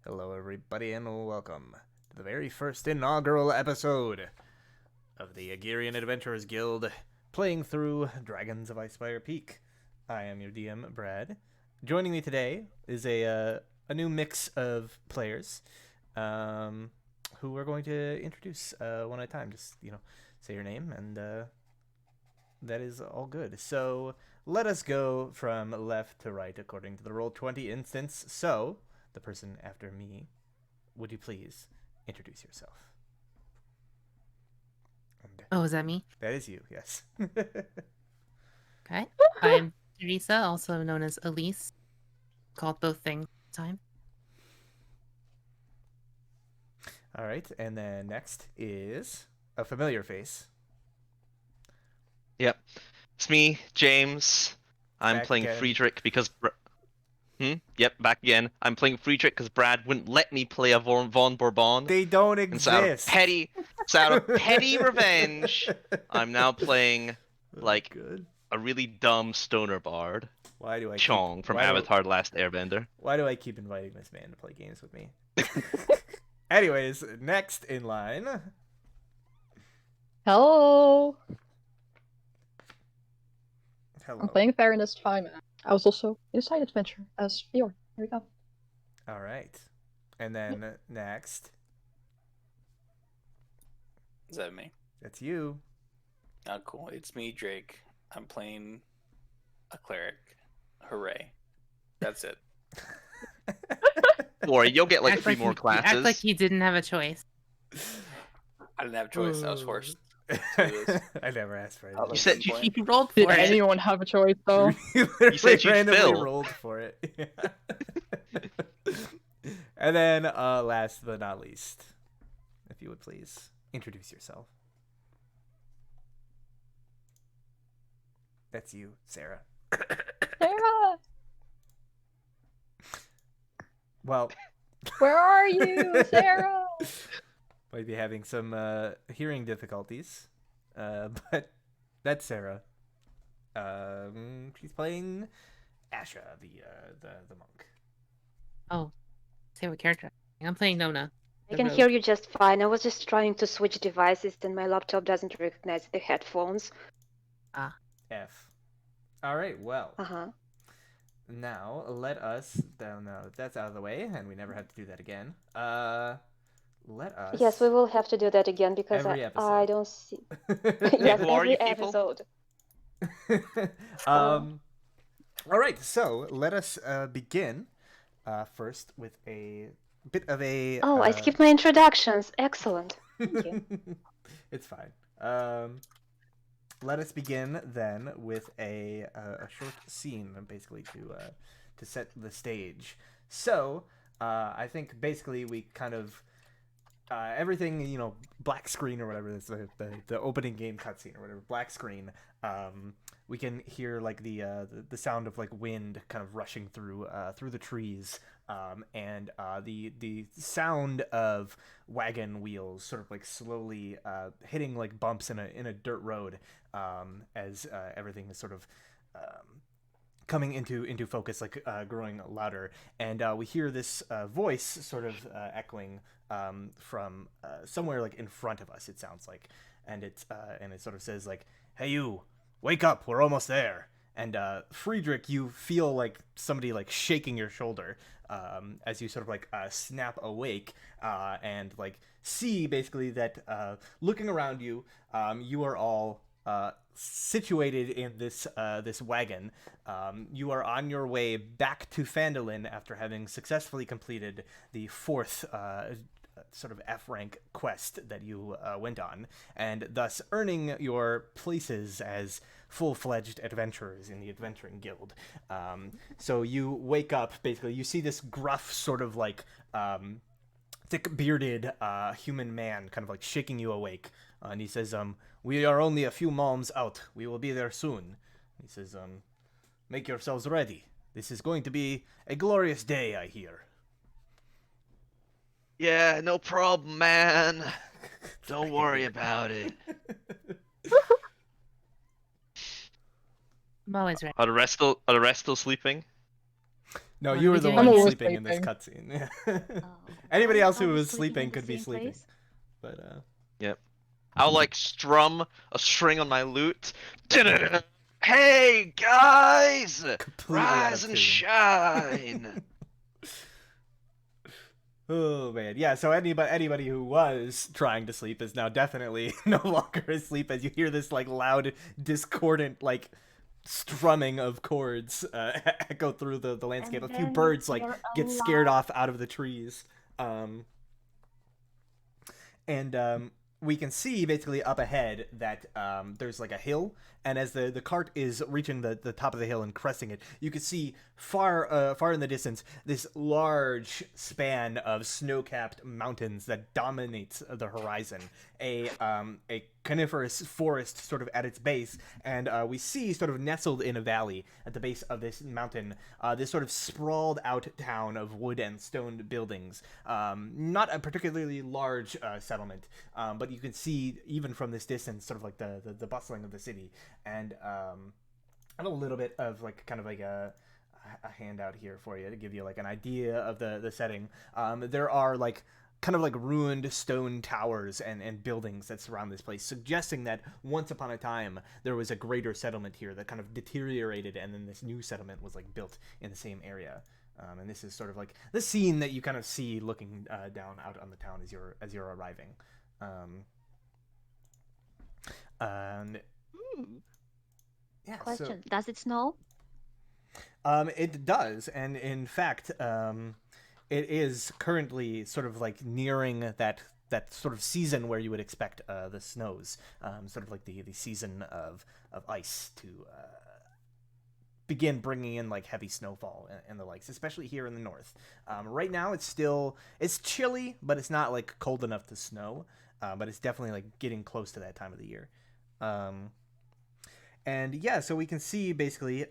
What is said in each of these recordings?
Hello, everybody, and welcome to the very first inaugural episode of the Aegyrian Adventurers Guild playing through Dragons of Icespire Peak. I am your DM, Brad. Joining me today is a new mix of players who we're going to introduce one at a time. Just, say your name, and that is all good. So let us go from left to right according to the Roll20 instance. So, the person after me, would you please introduce yourself? And Oh, is that me? that is you, yes. Okay. I'm Teresa, also known as Elise. Called both things at the time. All right, and then next is a familiar face. Yep. It's me, James. I'm Back playing again. Friedrich because... Yep, back again. I'm playing Friedrich because Brad wouldn't let me play a Von Bourbon. They don't And so out of exist. petty revenge, I'm now playing, like, good. a really dumb stoner bard. Why do I Chong from why do- Avatar: The Last Airbender. Why do I keep inviting this man to play games with me? Anyways, next in line. Hello! Hello. I'm playing Fair this time. I was also in a side adventure as Fior. Here we go. All right. And then next, Is that me? that's you. Oh, cool. It's me, Drake. I'm playing a cleric. Hooray. That's it. Or you'll get like Act three like more you- classes. Act like you didn't have a choice. I didn't have a choice. I was forced. I never asked for I'll it. You said Some point. You rolled Did for it. anyone have a choice though? You literally said you'd randomly fill. rolled for it. And then, last but not least, if you would please introduce yourself. That's you, Sarah. Sarah! Well, Where are you, Sarah? might be having some hearing difficulties, but that's Sarah. She's playing Asha, the monk. Oh, say what character? I'm playing Nona. I can hear you just fine. I was just trying to switch devices and my laptop doesn't recognize the headphones. F. All right, well. Uh-huh. Now, let us, now that that's out of the way, and we never have to do that again, let us... Yes, we will have to do that again because Every I episode. don't see... Hey, Yes, who are every you people? episode. All right, so let us begin first with a bit of a... Oh, I skipped my introductions. Excellent. Thank you. It's fine. Let us begin then with a short scene, basically to set the stage. So, I think basically we kind of everything, black screen or whatever. It's the opening game cutscene or whatever. Black screen. We can hear like the sound of like wind kind of rushing through the trees. And the sound of wagon wheels sort of like slowly hitting like bumps in a dirt road as everything is sort of coming into focus, like growing louder, and we hear this voice sort of echoing from somewhere like in front of us. It sounds like, and it sort of says like, "Hey you, wake up! We're almost there." And Friedrich, you feel like somebody like shaking your shoulder as you sort of like snap awake and like see basically that looking around you, you are all situated in this wagon. You are on your way back to Phandalin after having successfully completed the fourth sort of F rank quest that you went on, and thus earning your places as full-fledged adventurers in the Adventuring Guild. So you wake up, basically, you see this gruff sort of like thick-bearded human man kind of like shaking you awake, and he says, "We are only a few malms out. We will be there soon." He says, "Make yourselves ready. This is going to be a glorious day, I hear." Yeah, no problem, man. Don't worry about it. I'm always ready. Are the rest still sleeping? No, What you are were we the doing? one I'm always sleeping in this sleeping. cutscene. Oh, Anybody else are who we was sleeping in sleeping the could be same sleeping. place? But Yep. I'll like strum a string on my lute. Hey guys, completely out rise of and tune. shine. Oh man, yeah. So anybody who was trying to sleep is now definitely no longer asleep, as you hear this like loud, discordant like strumming of chords echo through the landscape. And A few then birds like you're get scared alive. off out of the trees, and we can see basically up ahead that there's like a hill, and as the cart is reaching the top of the hill and cresting it, you can see far in the distance this large span of snow-capped mountains that dominates the horizon. A coniferous forest sort of at its base, and we see sort of nestled in a valley at the base of this mountain, this sort of sprawled out town of wood and stone buildings. Not a particularly large settlement, but you can see even from this distance sort of like the bustling of the city. And I have a little bit of like kind of like a handout here for you to give you like an idea of the setting. There are like kind of like ruined stone towers and buildings that surround this place, suggesting that once upon a time there was a greater settlement here that kind of deteriorated, and then this new settlement was like built in the same area. And this is sort of like the scene that you kind of see looking down out on the town as you're arriving. And yeah, Question: Does it snow? it does, and in fact, it is currently sort of like nearing that sort of season where you would expect the snows, sort of like the season of ice to begin bringing in like heavy snowfall and the likes, especially here in the north. Right now, it's chilly, but it's not like cold enough to snow. But it's definitely like getting close to that time of the year. And yeah, so we can see basically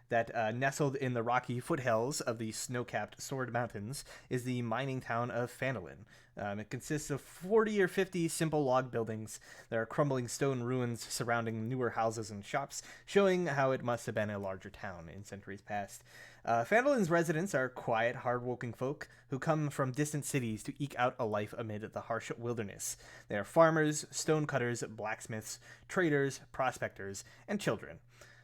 that nestled in the rocky foothills of the snow-capped Sword Mountains is the mining town of Phandalin. It consists of 40 or 50 simple log buildings. There are crumbling stone ruins surrounding newer houses and shops, showing how it must have been a larger town in centuries past. Phandalin's residents are quiet, hard-working folk who come from distant cities to eke out a life amid the harsh wilderness. They are farmers, stonecutters, blacksmiths, traders, prospectors, and children.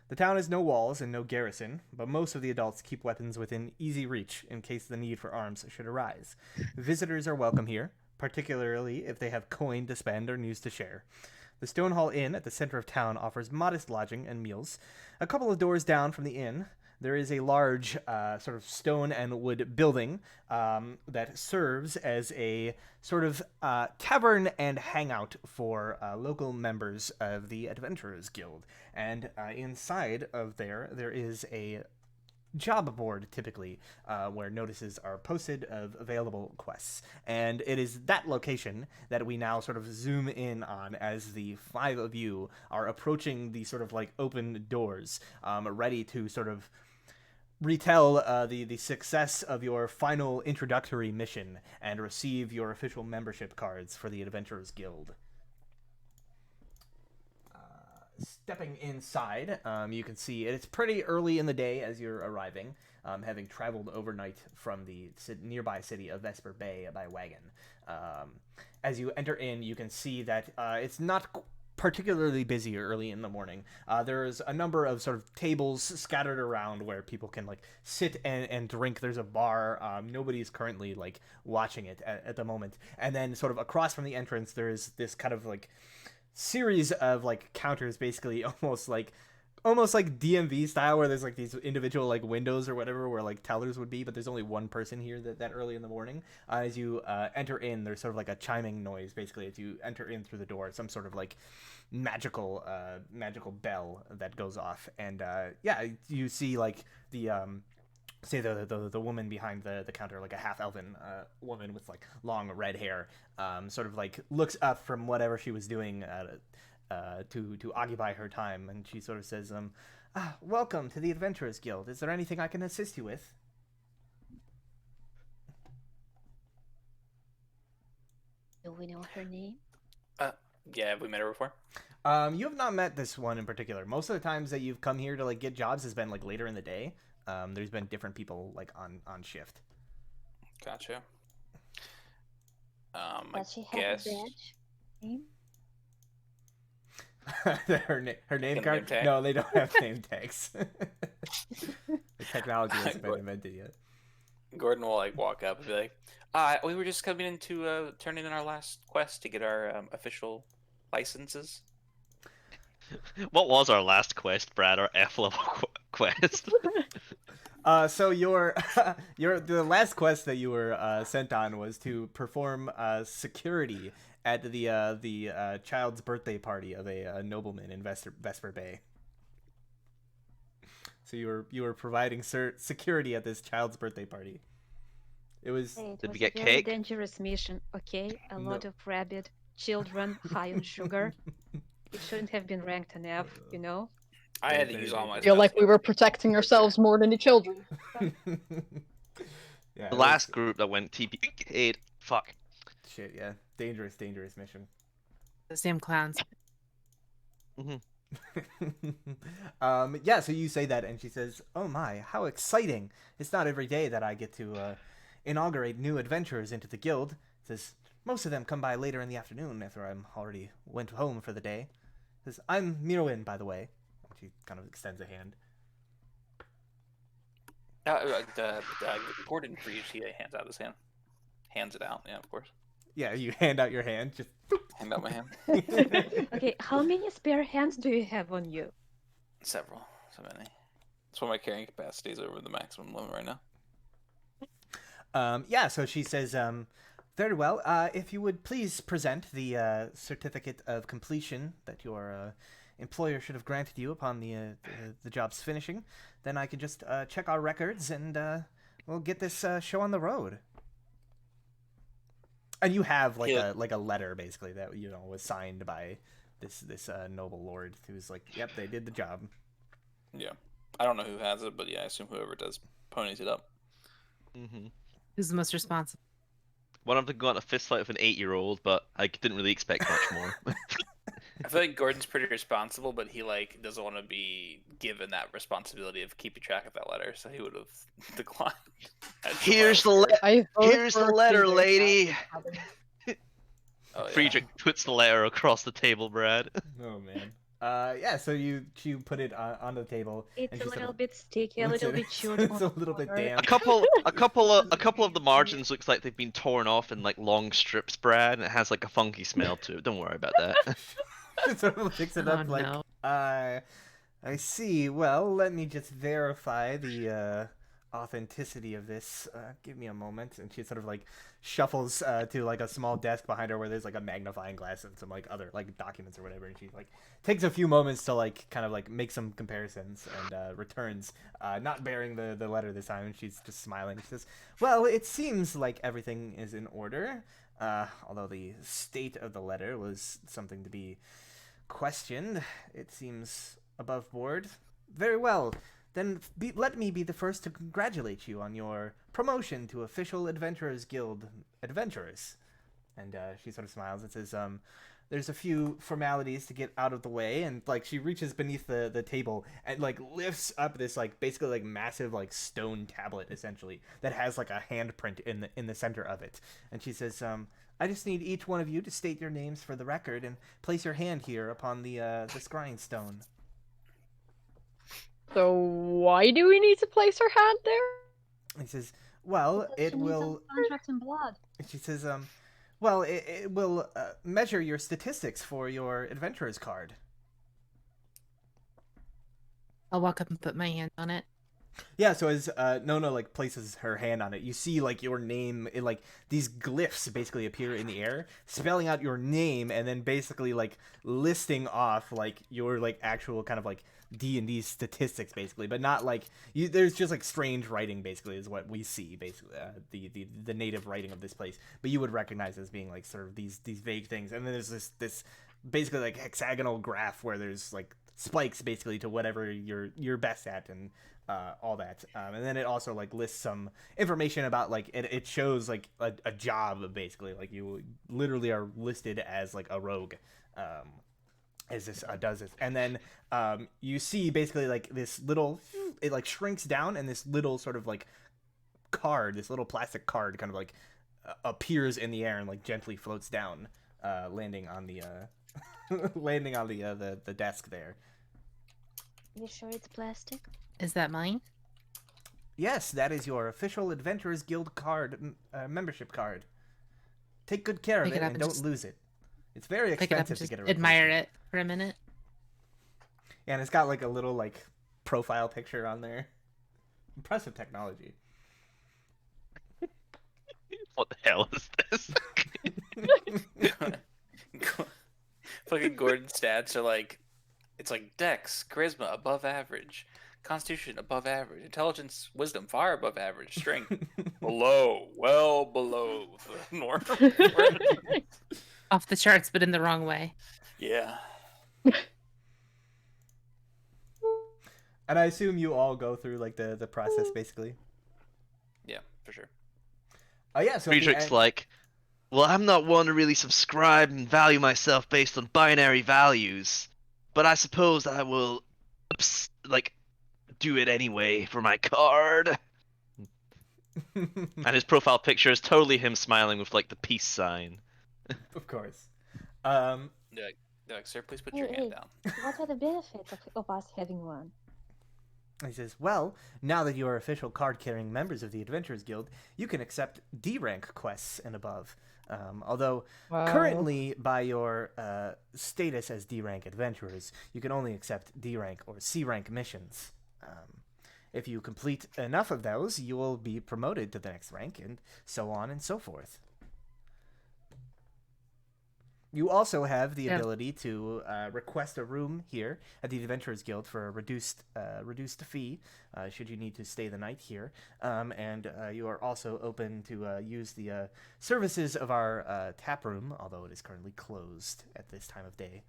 The town has no walls and no garrison, but most of the adults keep weapons within easy reach in case the need for arms should arise. Visitors are welcome here, particularly if they have coin to spend or news to share. The Stonehall Inn at the center of town offers modest lodging and meals. A couple of doors down from the inn, there is a large sort of stone and wood building that serves as a sort of tavern and hangout for local members of the Adventurers Guild. And inside of there is a job board, typically, where notices are posted of available quests. And it is that location that we now sort of zoom in on as the five of you are approaching the sort of like open doors, ready to sort of retell the success of your final introductory mission and receive your official membership cards for the Adventurers Guild. Stepping inside, you can see it's pretty early in the day as you're arriving, having traveled overnight from the nearby city of Vesper Bay by wagon. As you enter in, you can see that it's not particularly busy early in the morning. There's a number of sort of tables scattered around where people can like sit and drink. There's a bar. Nobody's currently like watching it at the moment. And then sort of across from the entrance, there's this kind of like series of like counters, basically almost like DMV style, where there's like these individual like windows or whatever where like tellers would be, but there's only one person here that early in the morning. As you enter in, there's sort of like a chiming noise basically as you enter in through the door, some sort of like magical bell that goes off. And yeah, you see like the say the woman behind the counter, like a half elven woman with like long red hair, sort of like looks up from whatever she was doing to occupy her time, and she sort of says, welcome to the Adventurers Guild. Is there anything I can assist you with? Do we know her name? Yeah, have we met her before? You have not met this one in particular. Most of the times that you've come here to like get jobs has been like later in the day. There's been different people like on shift. Gotcha. Does she I have guess a badge? Name? Her name a card? name tag? No, they don't have name tags. The technology hasn't been invented yet. Gordon will like walk up and be like, we were just coming in to turn in our last quest to get our official licenses." What was our last quest, Brad? Our F level quest. So your the last quest that you were sent on was to perform security at the child's birthday party of a nobleman in Vesper Bay. So you were providing security at this child's birthday party. It was. Hey, it Did was we get a very cake? dangerous mission, okay? A No. lot of rabid children high on sugar. It shouldn't have been ranked an F, you know? I had to Very use all my. I feel like we were protecting ourselves more than the children. Yeah, The it last was, group that went TP8. Fuck. shit. Yeah, dangerous mission. The same clowns. Yeah, so you say that, and she says, "Oh my, how exciting! It's not every day that I get to inaugurate new adventurers into the guild." Says, "Most of them come by later in the afternoon after I'm already went home for the day." Says, "I'm Mirwin, by the way." She kind of extends a hand. Gordon for you, he hands out his hand. Hands it out, yeah, of course. Yeah, you hand out your hand, just. Hand out my hand. Okay, how many spare hands do you have on you? Several, so many. That's why my carrying capacity is over the maximum limit right now. Yeah, so she says, very well. If you would please present the certificate of completion that your employer should have granted you upon the job's finishing, then I can just check our records and we'll get this show on the road. And you have like a letter basically that was signed by this noble lord who's like, "Yep, they did the job." Yeah, I don't know who has it, but yeah, I assume whoever does ponies it up. Who's the most responsible? One of them got a fist fight with an 8-year-old, but I didn't really expect much more. I feel like Gordon's pretty responsible, but he like doesn't want to be given that responsibility of keeping track of that letter, so he would have declined. Here's the Here's the letter, lady. Oh, yeah. Friedrich puts the letter across the table, Brad. Oh man. Yeah, so you put it on the table. It's and a she sort little of- bit sticky, a little bit chewed It's on a little bit water. damp. A couple of the margins looks like they've been torn off in like long strips, Brad, and it has like a funky smell to it. Don't worry about that. She sort of picks it up Oh, like, no. I see. Well, let me just verify the authenticity of this. Give me a moment. And she sort of like shuffles to like a small desk behind her where there's like a magnifying glass and some like other like documents or whatever. And she like takes a few moments to like kind of like make some comparisons and returns, not bearing the letter this time. And she's just smiling. She says, "Well, it seems like everything is in order. Although the state of the letter was something to be questioned, it seems above board. Very well. Then let me be the first to congratulate you on your promotion to official Adventurers Guild Adventurers." And she sort of smiles and says, "There's a few formalities to get out of the way," and like she reaches beneath the table and like lifts up this like basically like massive like stone tablet essentially that has like a handprint in the center of it. And she says, "I just need each one of you to state your names for the record and place your hand here upon the scrying stone." So why do we need to place our hand there? And he says, "Well, Because it she needs some will." contract in blood. She says, "Well, it will measure your statistics for your adventurer's card." I'll walk up and put my hand on it. Yeah, so as Nona like places her hand on it, you see like your name, like these glyphs basically appear in the air, spelling out your name, and then basically like listing off like your like actual kind of like D&D statistics basically, but not like you. There's just like strange writing basically is what we see basically, the native writing of this place, but you would recognize as being like sort of these vague things, and then there's this basically like hexagonal graph where there's like spikes basically to whatever you're best at and all that, and then it also like lists some information about like it shows like a job basically, like you literally are listed as like a rogue as this does this, and then you see basically like this little it like shrinks down, and this little sort of like card, this little plastic card, kind of like appears in the air and like gently floats down, landing on the landing on the desk there. You sure it's plastic? Is that mine? Yes, that is your official Adventurers Guild card, membership card. Take good care of Pick it it up and and don't just- lose it. It's very Pick it up expensive and to just get a admire replacement. it for a minute. And it's got like a little like profile picture on there. Impressive technology. What the hell is this? Fucking Gordon's stats are like, it's like Dex, Charisma above average, Constitution above average, Intelligence, Wisdom far above average, Strength below, well below the norm. Off the charts, but in the wrong way. Yeah. And I assume you all go through like the process basically. Yeah, for sure. Oh yeah, so at the Friedrich's end- like, well, I'm not one to really subscribe and value myself based on binary values, but I suppose I will, like, do it anyway for my card. And his profile picture is totally him smiling with like the peace sign. of course. They're like, sir, please put your Hey, hand hey. down. What are the benefits of us having one? He says, well, now that you are official card-carrying members of the Adventurers Guild, you can accept D-rank quests and above. Although, currently, by your status as D-rank adventurers, you can only accept D-rank or C-rank missions. If you complete enough of those, you will be promoted to the next rank, and so on and so forth. You also have the ability to request a room here at the Adventurers Guild for a reduced fee, should you need to stay the night here. And you are also open to use the services of our tap room, although it is currently closed at this time of day.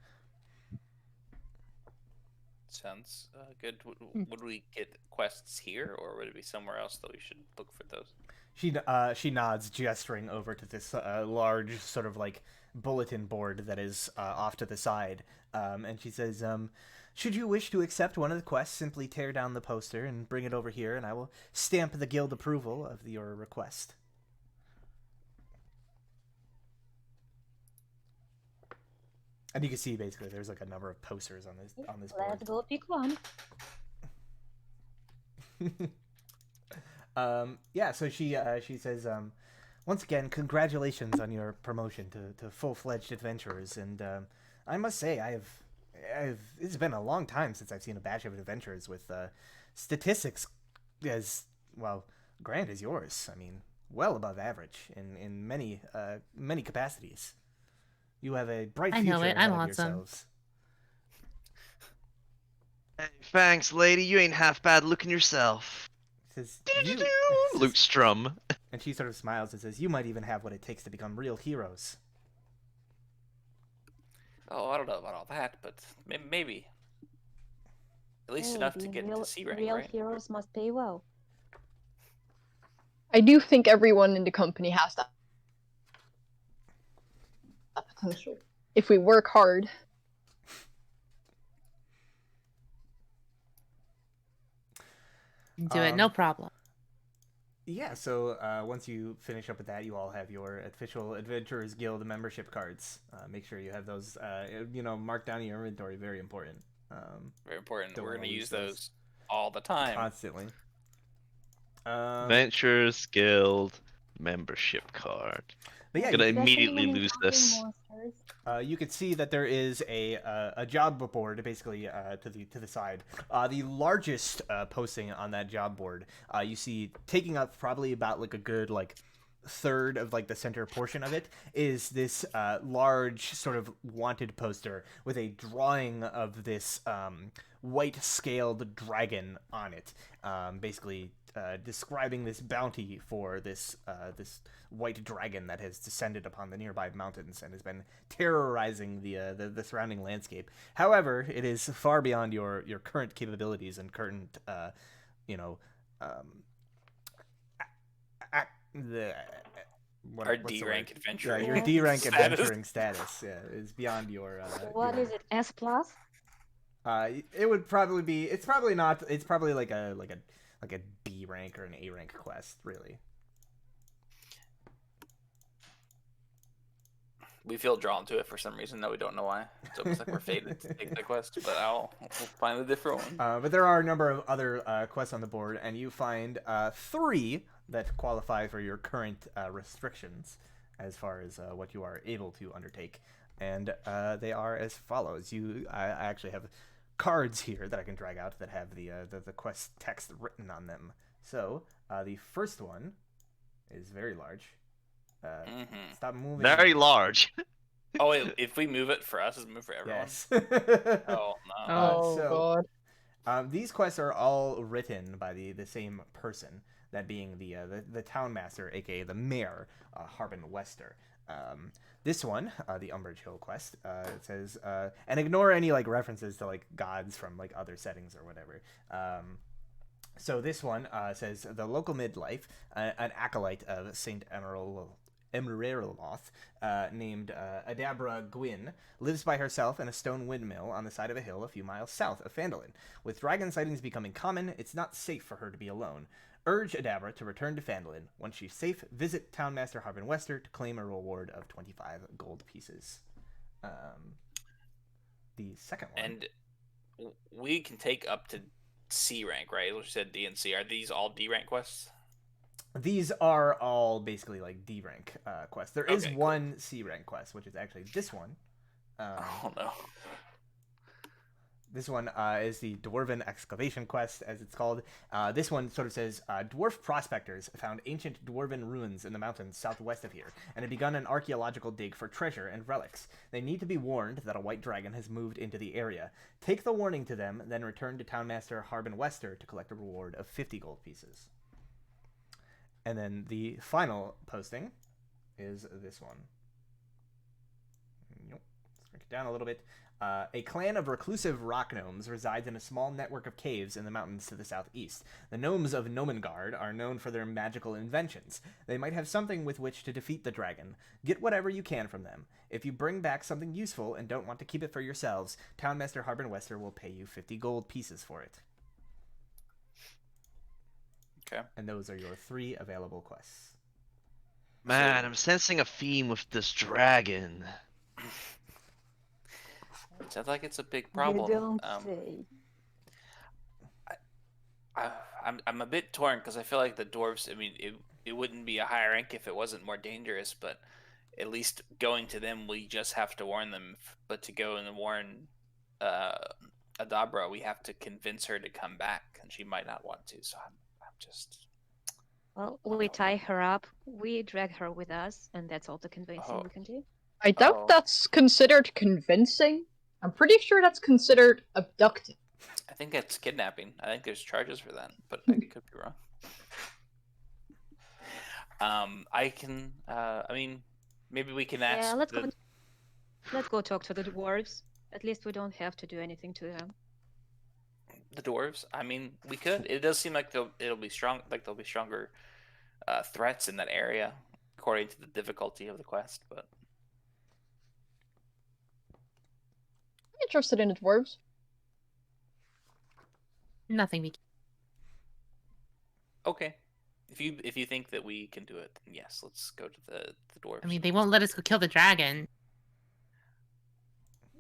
Sounds good. Would we get quests here, or would it be somewhere else that we should look for those? She nods, gesturing over to this large sort of like bulletin board that is off to the side, and she says, should you wish to accept one of the quests, simply tear down the poster and bring it over here, and I will stamp the guild approval of your request. And you can see basically there's like a number of posters on this board. Let's go pick one. Yeah, so she says, once again, congratulations on your promotion to full-fledged adventurers, and I must say, it's been a long time since I've seen a batch of adventurers with statistics as well grand as yours. I mean, well above average in many capacities. You have a bright future ahead I'm of awesome. yourselves. Hey, thanks, lady. You ain't half bad looking yourself. Says, Luke Strum. and she sort of smiles and says, you might even have what it takes to become real heroes. Oh, I don't know about all that, but maybe. At least Hey, enough to being get into C rank, real right? heroes must pay well. I do think everyone in the company has that potential. If we work hard. Do it, no problem. Yeah, so once you finish up with that, you all have your official Adventurers Guild membership cards. Make sure you have those, marked down in your inventory. Very important. Very important. Don't We're wanna going to lose use those. those all the time. Constantly. Adventurers Guild membership card. But yeah, Gonna you, immediately Especially when lose encountering this. monsters. you can see that there is a job board basically to the side. The largest posting on that job board, you see taking up probably about like a good like third of like the center portion of it, is this large sort of wanted poster with a drawing of this white scaled dragon on it, basically describing this bounty for this white dragon that has descended upon the nearby mountains and has been terrorizing the surrounding landscape. However, it is far beyond your current capabilities and current Our D rank adventure. Yeah, your D rank status. adventuring status is beyond your. What your- is it? S plus? It would probably be. It's probably not. It's probably like a B rank or an A rank quest, really. We feel drawn to it for some reason, though we don't know why. It's almost like we're fated to take the quest, but we'll find a different one. But there are a number of other quests on the board, and you find 3 that qualify for your current restrictions as far as what you are able to undertake. And they are as follows. I actually have cards here that I can drag out that have the quest text written on them. So the first one is very large. Stop moving. Very large. Oh wait, if we move it for us, does it move for everyone? Yes. Oh no. Oh god. These quests are all written by the same person, that being the town master, aka the mayor, Harbin Wester. This one, the Umbrage Hill quest, it says, and ignore any like references to like gods from like other settings or whatever. So this one says the local midlife, an acolyte of Saint Emerald named Adabra Gwyn, lives by herself in a stone windmill on the side of a hill a few miles south of Phandalin. With dragon sightings becoming common, it's not safe for her to be alone. Urge Adabra to return to Phandalin. Once she's safe, visit Townmaster Harbin Wester to claim a reward of 25 gold pieces. The second one. And we can take up to C rank, right? We said D and C. Are these all D rank quests? These are all basically like D rank quests. There is Okay, cool. one C rank quest, which is actually this one. Oh no. This one is the Dwarven Excavation Quest, as it's called. This one sort of says, dwarf prospectors found ancient dwarven ruins in the mountains southwest of here, and have begun an archaeological dig for treasure and relics. They need to be warned that a white dragon has moved into the area. Take the warning to them, then return to Townmaster Harbin Wester to collect a reward of 50 gold pieces. And then the final posting is this one. Nope. Let's break it down a little bit. A clan of reclusive rock gnomes resides in a small network of caves in the mountains to the southeast. The gnomes of Gnomengard are known for their magical inventions. They might have something with which to defeat the dragon. Get whatever you can from them. If you bring back something useful and don't want to keep it for yourselves, Townmaster Harbin Wester will pay you 50 gold pieces for it. Okay. And those are your 3 available quests. Man, I'm sensing a theme with this dragon. Sounds like it's a big problem. You don't say. I'm a bit torn because I feel like the dwarves. I mean, it wouldn't be a high rank if it wasn't more dangerous, but at least going to them, we just have to warn them. But to go and warn Adabra, we have to convince her to come back, and she might not want to. So I'm just. Well, we tie her up, we drag her with us, and that's all the convincing Oh. we can do. I doubt Oh. that's considered convincing. I'm pretty sure that's considered abducting. I think it's kidnapping. I think there's charges for that, but I could be wrong. I can. I mean, maybe we can ask. Yeah, let's go talk to the dwarves. At least we don't have to do anything to them. The dwarves. I mean, we could. It does seem like it'll be strong. Like there'll be stronger threats in that area, according to the difficulty of the quest. But I'm interested in the dwarves. Nothing we can. okay, if you think that we can do it, then yes, let's go to the dwarves. I mean, they won't let us go kill the dragon.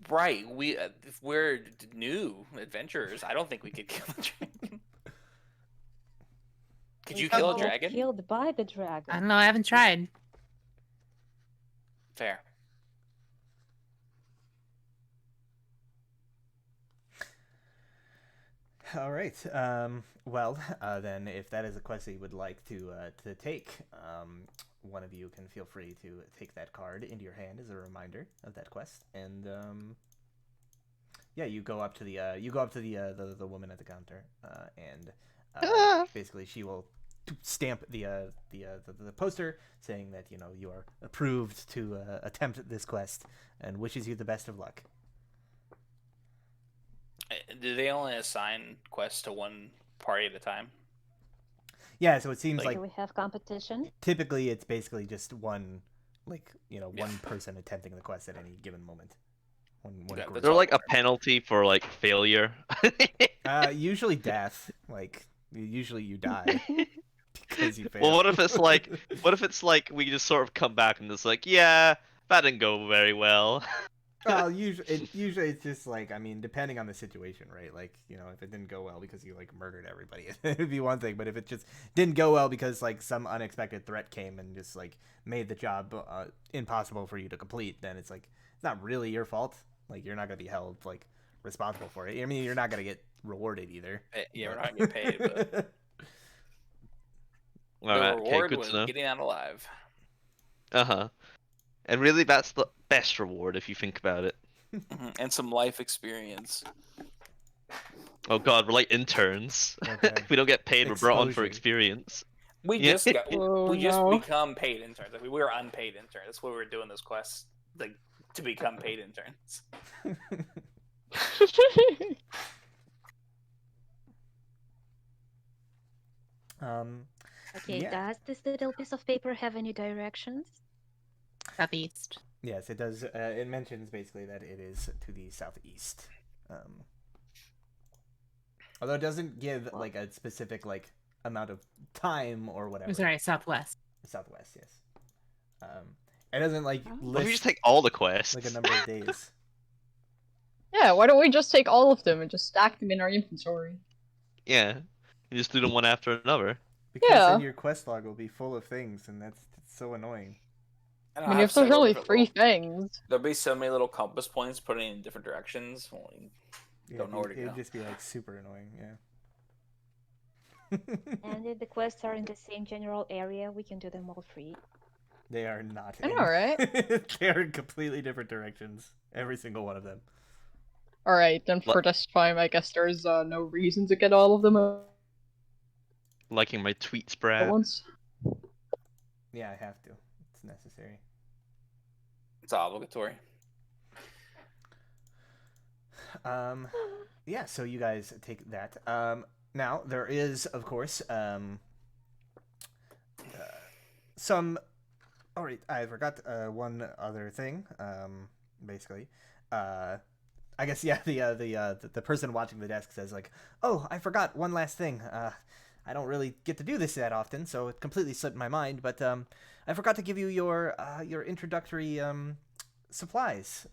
right? If we're new adventurers, I don't think we could kill the dragon. Could you We kill a got dragon? Killed by the I dragon. don't know. I haven't tried. Fair. All right. Well, then, if that is a quest that you would like to take, one of you can feel free to take that card into your hand as a reminder of that quest, and yeah, you go up to the woman at the counter, and basically she will stamp the poster saying that you are approved to attempt this quest, and wishes you the best of luck. Do they only assign quests to one party at a time? Yeah, so it seems like Do we have competition? typically it's basically just one, one person attempting the quest at any given moment. When Yeah, Gordon- that's They're all like a water. penalty for like failure. Usually death. Like usually you die because you fail. Well, what if it's like we just sort of come back and it's like, yeah, that didn't go very well. Well, usually it's just like, I mean, depending on the situation, right? Like, you know, if it didn't go well because you like murdered everybody, it'd be one thing. But if it just didn't go well because like some unexpected threat came and just like made the job impossible for you to complete, then it's like it's not really your fault. Like you're not gonna be held like responsible for it. I mean, you're not gonna get rewarded either. Yeah, we're not gonna get paid, but All the right, okay, reward good was to know. getting out alive. Uh-huh. And really, that's the best reward if you think about it. And some life experience. Oh God, we're like interns. Okay. If we don't get paid, we're brought on for Exposure. experience. We Yeah. just got Oh, we just no. become paid interns. Like we were unpaid interns. That's why we were doing this quest, like to become paid interns. um, Okay, Yeah. does this little piece of paper have any directions? Southeast. yes, it does. It mentions basically that it is to the southeast. Although it doesn't give like a specific like amount of time or whatever. I'm sorry, southwest. Southwest, yes. It doesn't like Oh. What if you just list take all the quests? like a number of days. Yeah, why don't we just take all of them and just stack them in our inventory? Yeah, you just do them one after another. Because Yeah. then your quest log will be full of things, and that's so annoying. And I I'll mean, have if there's several only different 3 little- things. There'll be so many little compass points pointing in different directions. Well, Yeah, Don't know where to it'd go. just be like super annoying, yeah. And if the quests are in the same general area, we can do them all free. They are not. I know, right? They are in completely different directions. Every single one of them. Alright, then Let- for this time, I guess there's no reason to get all of them at Liking my tweets, Brad. once. Yeah, I have to. It's necessary. it's obligatory. Yeah, so you guys take that. Now there is, of course, some. All right, I forgot one other thing. Basically, I guess yeah. The person watching the desk says like, "Oh, I forgot one last thing. I don't really get to do this that often, so it completely slipped my mind. But I forgot to give you your introductory supplies."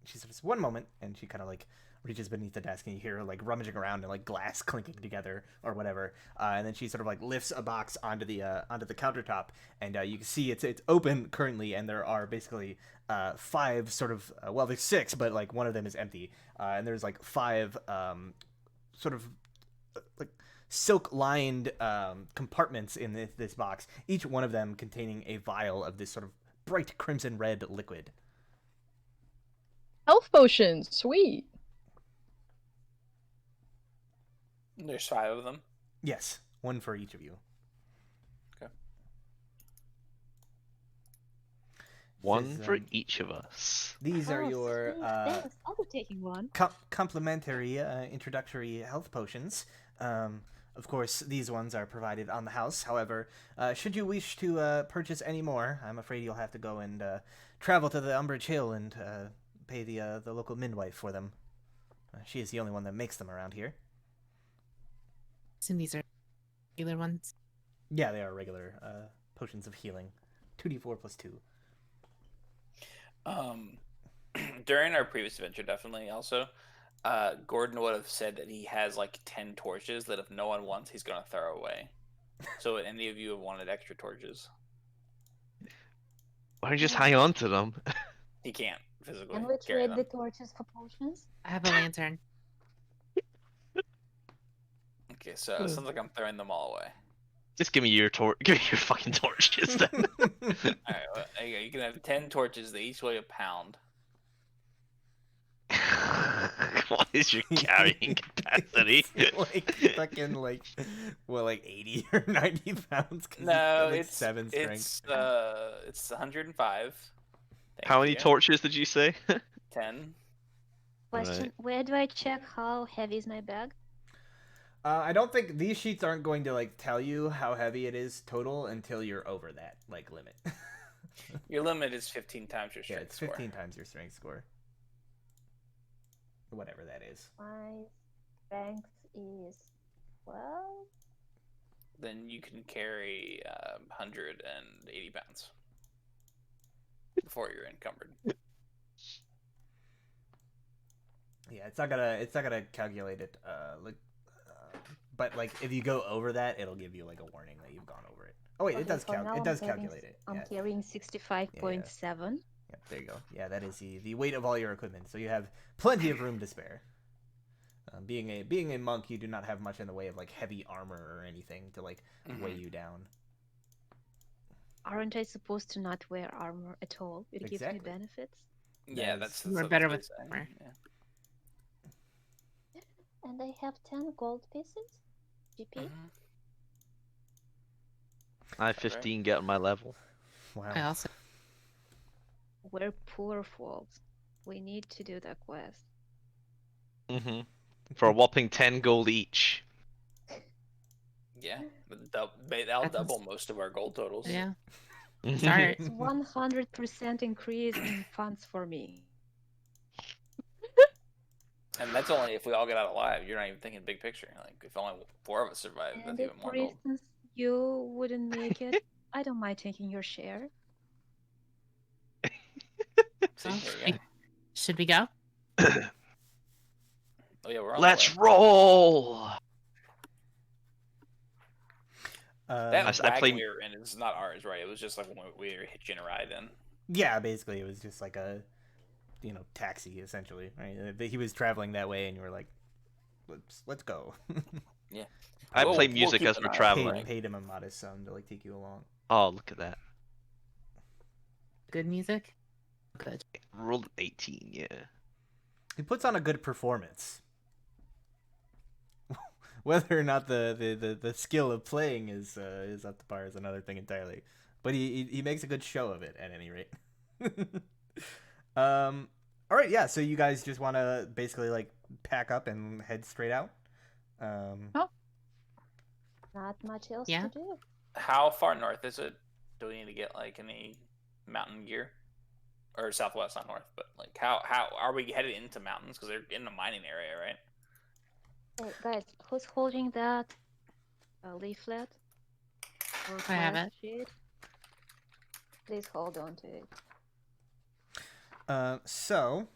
She says, "One moment," and she kind of like reaches beneath the desk, and you hear her like rummaging around and like glass clinking together or whatever. And then she sort of like lifts a box onto the countertop, and you can see it's open currently, and there are basically 5 sort of well, there's 6, but like one of them is empty, and there's like 5 sort of like silk lined compartments in this box, each one of them containing a vial of this sort of bright crimson red liquid. Health potions, sweet. There's 5 of them. Yes, one for each of you. One Says, for each of us. These are Oh, your sweet, thanks. I'll be taking one. complimentary introductory health potions. Of course, these ones are provided on the house. However, should you wish to purchase any more, I'm afraid you'll have to go and travel to the Umbridge Hill and pay the local midwife for them. She is the only one that makes them around here. Assume these are regular ones. Yeah, they are regular potions of healing. 2d4 plus 2. During our previous adventure, definitely also, Gordon would have said that he has like 10 torches that if no one wants, he's gonna throw away. So, would any of you have wanted extra torches? Why don't you just hang on to them? He can't physically Can we carry trade them. the torches for potions? I have a lantern. Okay, so it sounds like I'm throwing them all away. Just give me your fucking torches then. All right, well, there you go. You can have 10 torches. They each weigh a pound. What is your carrying capacity? It's like fucking like 80 or 90 pounds. 'Cause No, like it's 7 strength. it's 105. Thank How many you. torches did you say? 10. Question: Right. where do I check how heavy is my bag? I don't think these sheets aren't going to like tell you how heavy it is total until you're over that like limit. Your limit is 15 times your Yeah, strength it's score. 15 times your strength score. whatever that is. My strength is 12. Then you can carry 180 pounds before you're encumbered. Yeah, it's not gonna calculate it. But like if you go over that, it'll give you like a warning that you've gone over it. Oh wait, Okay, it does for now It I'm does carrying calculate it. I'm Yeah. carrying 65.7. Yep, there you go. Yeah, that is the weight of all your equipment. So you have plenty of room to spare. Being a monk, you do not have much in the way of like heavy armor or anything to like weigh you down. Aren't I supposed to not wear armor at all? It gives me Exactly. benefits. Yeah, That's- that's We're what better they with say, armor. Yeah. And I have 10 gold pieces. GP. Mhm. I have Is that right? 15 get on my level. Wow. I also We're poor folks. We need to do that quest. Mm-hmm. For a whopping 10 gold each. Yeah, that'll That's- double most of our gold totals. yeah. Mhm. Sorry. It's 100% increase in funds for me. And that's only if we all get out alive. You're not even thinking big picture. Like if only 4 of us survive, And that's if, even more for gold. instance, you wouldn't make it, I don't mind taking your share. See, Well, there you go. Should we go? Oh yeah, we're on Let's the way. roll! That I wagon played- we were in is not ours, right? It was just like when we were hitching a ride in. Yeah, basically it was just like a, taxi essentially. Right? He was traveling that way, and you were like, let's go. I We'll- play we'll music keep as an we're eye on traveling. it. Paid him a modest sum to like take you along. Oh, look at that. Good music? Good. Rolled 18, yeah. He puts on a good performance. Whether or not the skill of playing is up to par is another thing entirely. But he makes a good show of it at any rate. All right, yeah. So you guys just want to basically like pack up and head straight out. Not much else Yeah. to do. How far north is it? Do we need to get like any mountain gear? Or southwest, not north, but like how are we headed into mountains? Because they're in the mining area, right? Hey, guys, who's holding that leaflet? Or I have quest it. sheet? Please hold on to it. So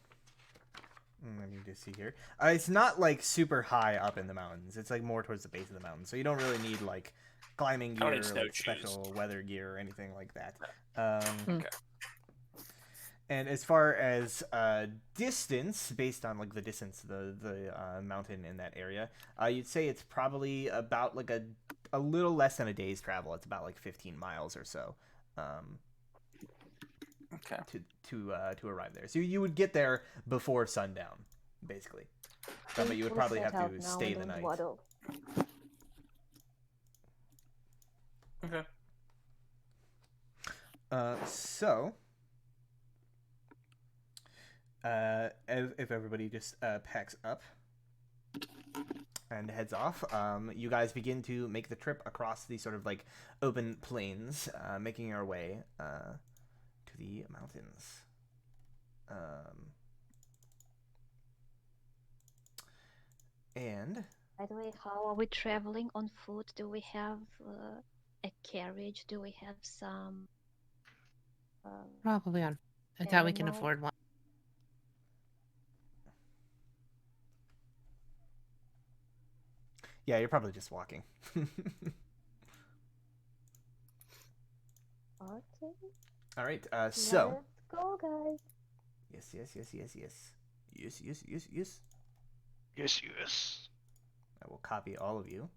let me just see here. It's not like super high up in the mountains. It's like more towards the base of the mountain. So you don't really need like climbing I don't gear, need or like snowshoes. special weather gear or anything like that. Okay. And as far as distance, based on like the distance the mountain in that area, you'd say it's probably about like a little less than a day's travel. It's about like 15 miles or so. Okay. To arrive there. So you would get there before sundown, basically. But you would We'll probably set have out to now stay and the don't night. waddle. Okay. So if everybody just packs up and heads off, you guys begin to make the trip across these sort of like open plains, making your way to the mountains. And By the way, how are we traveling on foot? Do we have a carriage? Do we have some? Probably on. I doubt we can Animal. afford one. yeah, you're probably just walking. Okay. All right. So Let's go, guys. yes. Yes, yes. I will copy all of you,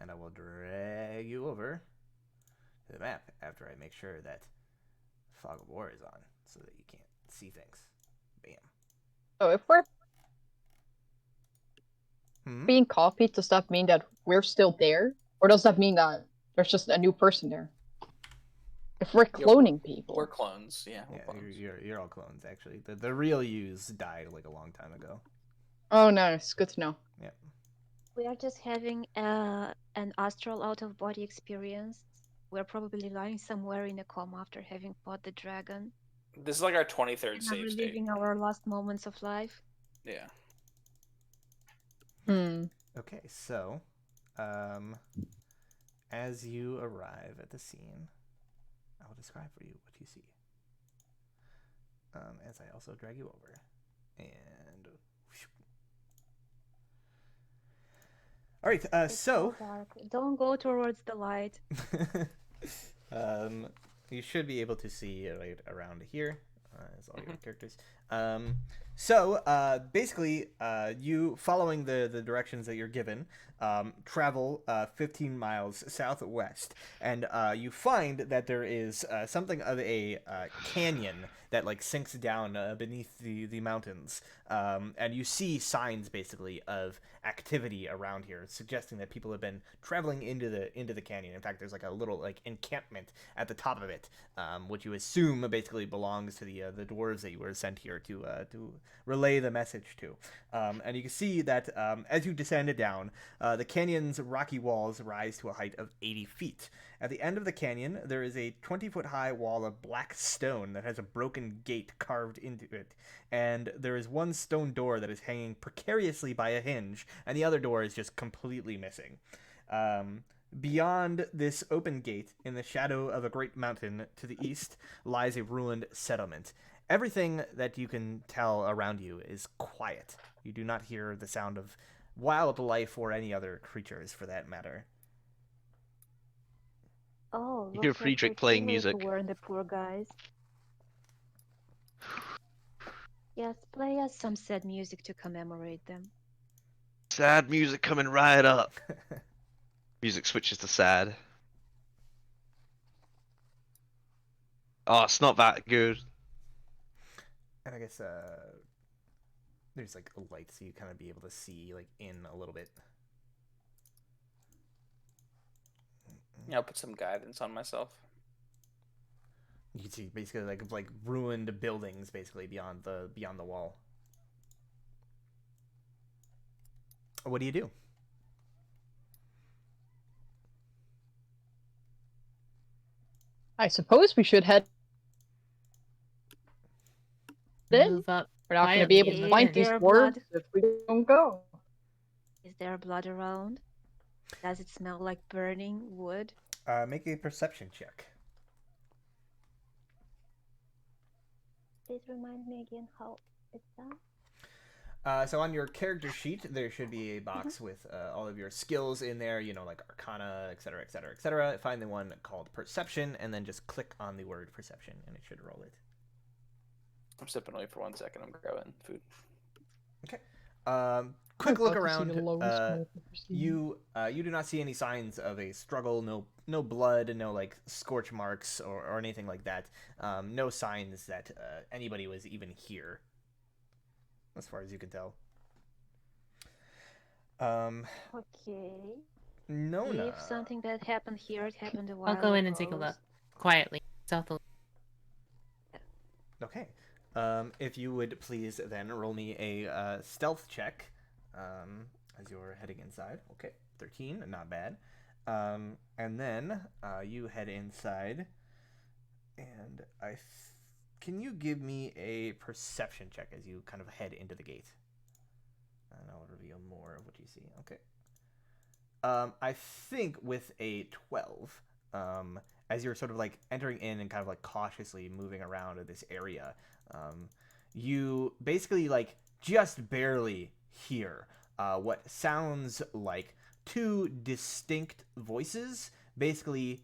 and I will drag you over to the map after I make sure that Fog of War is on, so that you can't see things. Bam. So if we're Hmm? being copied, does that mean that we're still there? Or does that mean that there's just a new person there? If we're Yeah, cloning people. We're clones. Yeah. We're Yeah, clones. you're all clones actually. The real yous died like a long time ago. Oh, nice. Good to know. Yep. We are just having an astral out of body experience. We're probably lying somewhere in a coma after having fought the dragon. This is like our 23rd And are save state. reliving our last moments of life. Yeah. Okay, so as you arrive at the scene, I will describe for you what you see. As I also drag you over. And all right, It's so dark. Don't go towards the light. you should be able to see right around here as all your Mhm. characters. Basically, you following the directions that you're given, travel 15 miles southwest, and you find that there is something of a canyon that like sinks down beneath the mountains, and you see signs basically of activity around here, suggesting that people have been traveling into the canyon. In fact, there's like a little like encampment at the top of it, which you assume basically belongs to the dwarves that you were sent here to relay the message to. And you can see that as you descend down, the canyon's rocky walls rise to a height of 80 feet. At the end of the canyon, there is a 20-foot high wall of black stone that has a broken gate carved into it, and there is one stone door that is hanging precariously by a hinge, and the other door is just completely missing. Beyond this open gate, in the shadow of a great mountain to the east, lies a ruined settlement. Everything that you can tell around you is quiet. You do not hear the sound of wildlife or any other creatures, for that matter. Oh, You hear looks like Friedrich we're too playing late music. to warn the poor guys. Yes, play us some sad music to commemorate them. Sad music coming right up. Music switches to sad. Oh, it's not that good. And I guess there's like a light, so you kind of be able to see like in a little bit. Yeah, I'll put some guidance on myself. You can see basically like ruined buildings basically beyond the wall. What do you do? I suppose we should head in. Move up. We're not going to be able to quietly. find Is these there dwarves blood? if we don't go. Is there blood around? Does it smell like burning wood? Make a perception check. Please remind me again how it's done. So on your character sheet, there should be a box with all of your skills in there, you know, like Arcana, etc., etc., etc. Find the one called Perception, and then just click on the word Perception, and it should roll it. I'm stepping away for 1 second. I'm grabbing food. Okay. Quick look around. You do not see any signs of a struggle. No blood. No like scorch marks or anything like that. No signs that anybody was even here, as far as you can tell. Okay. Nona. If something that happened here, it happened a while I'll go in and take a ago. look quietly. South. Okay. If you would please then roll me a stealth check as you're heading inside. Okay, 13, not bad. And then you head inside, and can you give me a perception check as you kind of head into the gate? And I'll reveal more of what you see. Okay. I think with a 12, as you're sort of like entering in and kind of like cautiously moving around this area, you basically like just barely hear what sounds like two distinct voices basically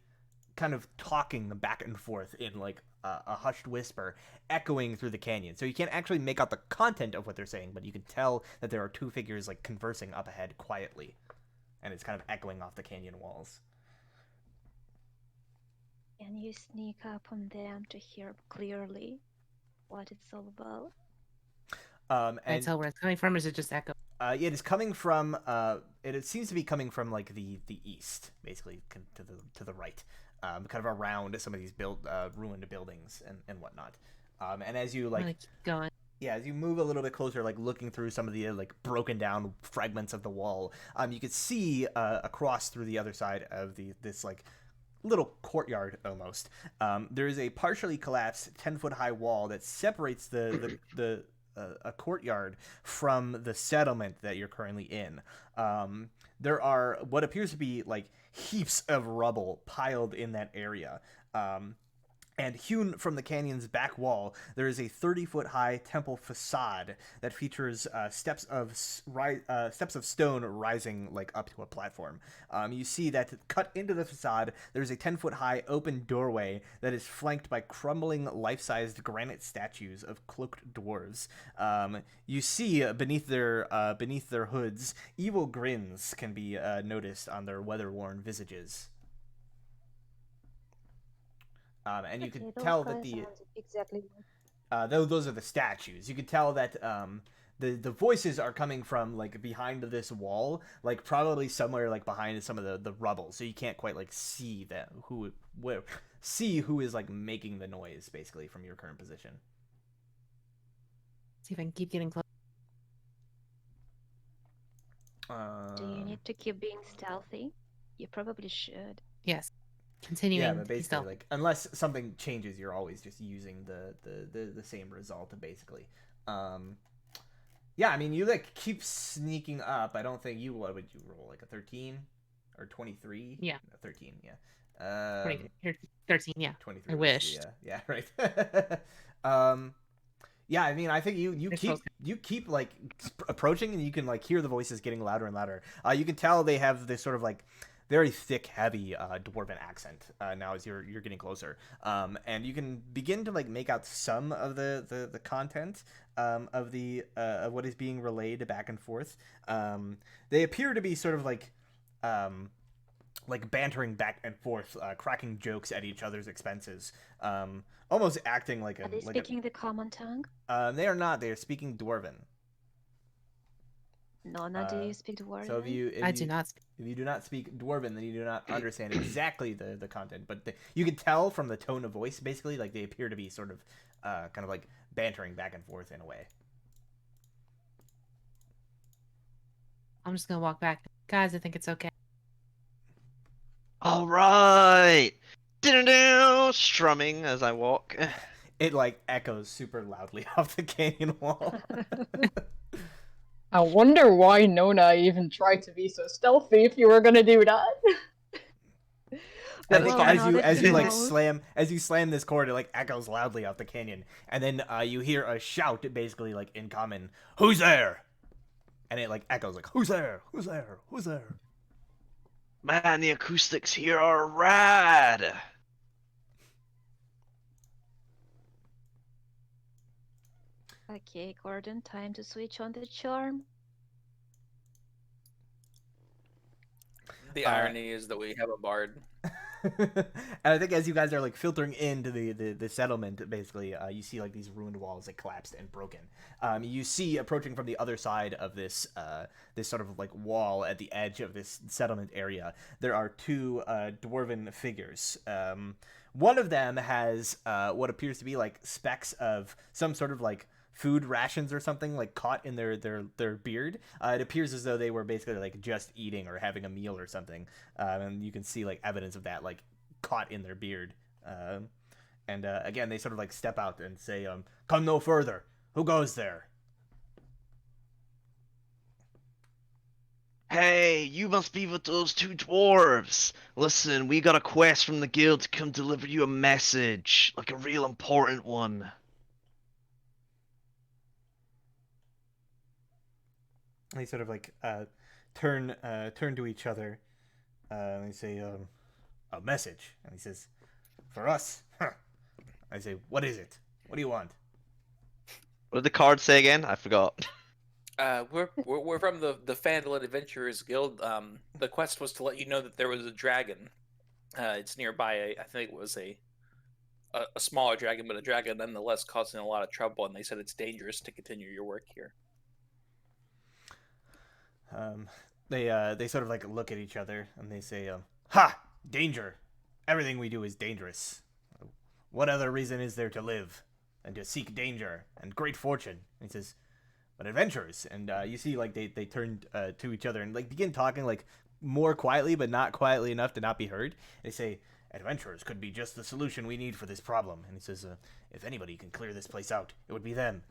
kind of talking back and forth in like a hushed whisper echoing through the canyon. So you can't actually make out the content of what they're saying, but you can tell that there are two figures like conversing up ahead quietly, and it's kind of echoing off the canyon walls. Can you sneak up on them to hear clearly what it's all about? Can I And tell where it's coming from, or is it just echo? it is coming from. It seems to be coming from like the east, basically to the right, kind of around some of these ruined buildings and whatnot. And as you I'm gonna like, keep going. yeah, as you move a little bit closer, like looking through some of the like broken down fragments of the wall, you could see across through the other side of this like little courtyard almost. There is a partially collapsed 10-foot high wall that separates the a courtyard from the settlement that you're currently in. There are what appears to be like heaps of rubble piled in that area. And hewn from the canyon's back wall, there is a 30-foot high temple facade that features steps of stone rising like up to a platform. You see that cut into the facade, there's a 10-foot high open doorway that is flanked by crumbling life-sized granite statues of cloaked dwarves. You see beneath their hoods, evil grins can be noticed on their weather-worn visages. And you can tell that exactly. Those are the statues. You can tell that the voices are coming from like behind this wall, like probably somewhere like behind some of the rubble. So you can't quite like see who is like making the noise basically from your current position. See if I can keep getting close. Do you need to keep being stealthy? You probably should. Yes. Continuing. Yeah, but to be basically, stealthy. like, unless something changes, you're always just using the same result, basically. Yeah, I mean, you, like, keep sneaking up. I don't think what would you roll, like a 13? Or 23? Yeah. No, 13, yeah. 13, yeah. 23. I wish. Yeah, right. Yeah, I mean, I think you keep like approaching, and you can like hear the voices getting louder and louder. You can tell they have this sort of like very thick, heavy dwarven accent now as you're getting closer, and you can begin to like make out some of the content of what is being relayed back and forth. They appear to be sort of like bantering back and forth, cracking jokes at each other's expenses, almost acting like a. Are they speaking the common tongue? They are not. They are speaking Dwarven. Nona, do you speak Dwarven? So I do not. If you do not speak Dwarven, then you do not understand exactly the content. But you can tell from the tone of voice, basically, like they appear to be sort of, kind of like bantering back and forth in a way. I'm just gonna walk back, guys. I think it's okay. All right. Strumming as I walk. It like echoes super loudly off the canyon wall. I wonder why Nona even tried to be so stealthy if you were gonna do that. I think Well, as you slam this chord, it like echoes loudly off the canyon, and then you hear a shout, basically like in common, "Who's there?" And it like echoes like, "Who's there? Who's there? Who's there?" Man, the acoustics here are rad. Okay, Gordon, time to switch on the charm. The irony is that we have a bard. And I think as you guys are like filtering into the settlement, basically, you see like these ruined walls that collapsed and broken. You see approaching from the other side of this this sort of like wall at the edge of this settlement area, there are two dwarven figures. One of them has what appears to be like specks of some sort of like food rations or something like caught in their beard. It appears as though they were basically like just eating or having a meal or something, and you can see like evidence of that like caught in their beard. And again, they sort of like step out and say, "Come no further. Who goes there?" Hey, you must be with those two dwarves. Listen, we got a quest from the guild to come deliver you a message, like a real important one. They sort of like turn to each other, and they say, "A message." And he says, "For us?" Huh. I say, "What is it? What do you want?" What did the card say again? I forgot. We're from the Fandolin Adventurers Guild. The quest was to let you know that there was a dragon. It's nearby. I think it was a smaller dragon, but a dragon nonetheless causing a lot of trouble. And they said it's dangerous to continue your work here. They sort of like look at each other and they say, "Ha! Danger! Everything we do is dangerous. What other reason is there to live than to seek danger and great fortune?" And he says, "But adventurers." And you see like they turn to each other and like begin talking like more quietly, but not quietly enough to not be heard. They say, "Adventurers could be just the solution we need for this problem." And he says, "If anybody can clear this place out, it would be them."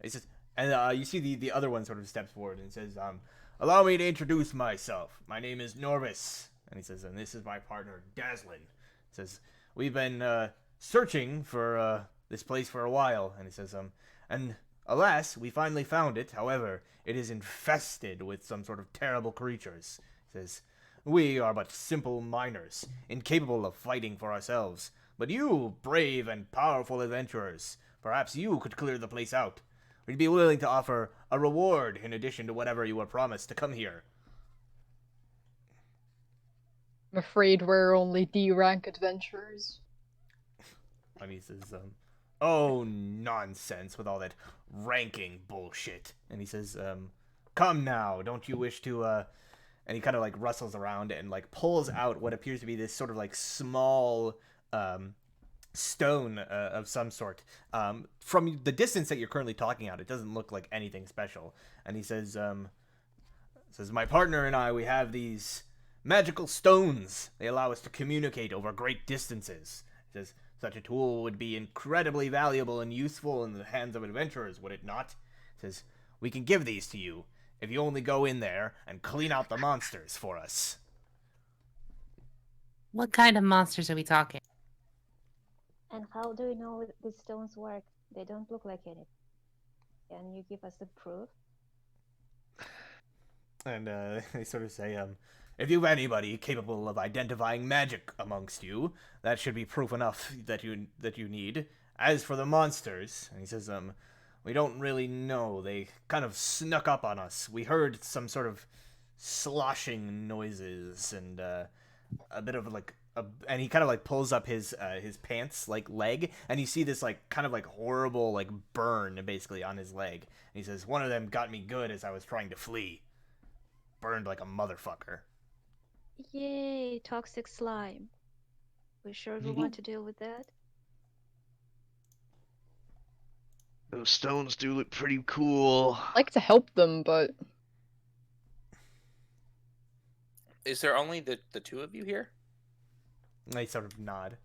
He says, And you see the other one sort of steps forward and says, allow me to introduce myself. My name is Norvis. And he says, and this is my partner, Daslin. He says, we've been searching for this place for a while. And he says, and alas, we finally found it. However, it is infested with some sort of terrible creatures. He says, we are but simple miners, incapable of fighting for ourselves. But you, brave and powerful adventurers, perhaps you could clear the place out. We'd be willing to offer a reward in addition to whatever you were promised to come here. I'm afraid we're only D-rank adventurers. And he says, oh, nonsense with all that ranking bullshit. And he says, come now, don't you wish to, and he kind of, like, rustles around and, like, pulls out what appears to be this sort of, like, small, stone of some sort. From the distance that you're currently talking at, it doesn't look like anything special. And he says, my partner and I, we have these magical stones. They allow us to communicate over great distances. He says, such a tool would be incredibly valuable and useful in the hands of adventurers, would it not? He says, we can give these to you if you only go in there and clean out the monsters for us. What kind of monsters are we talking? And how do you know these stones work? They don't look like anything. Can you give us the proof? And they sort of say, if you've anybody capable of identifying magic amongst you, that should be proof enough that you need. As for the monsters, and he says, we don't really know. They kind of snuck up on us. We heard some sort of sloshing noises and a bit of like, and he kind of like pulls up his pants like leg, and you see this like kind of like horrible like burn basically on his leg. And he says, one of them got me good as I was trying to flee. Burned like a motherfucker. Yay, toxic slime. We sure we want to deal with that? Those stones do look pretty cool. I'd like to help them, but Is there only the two of you here? They sort of nod.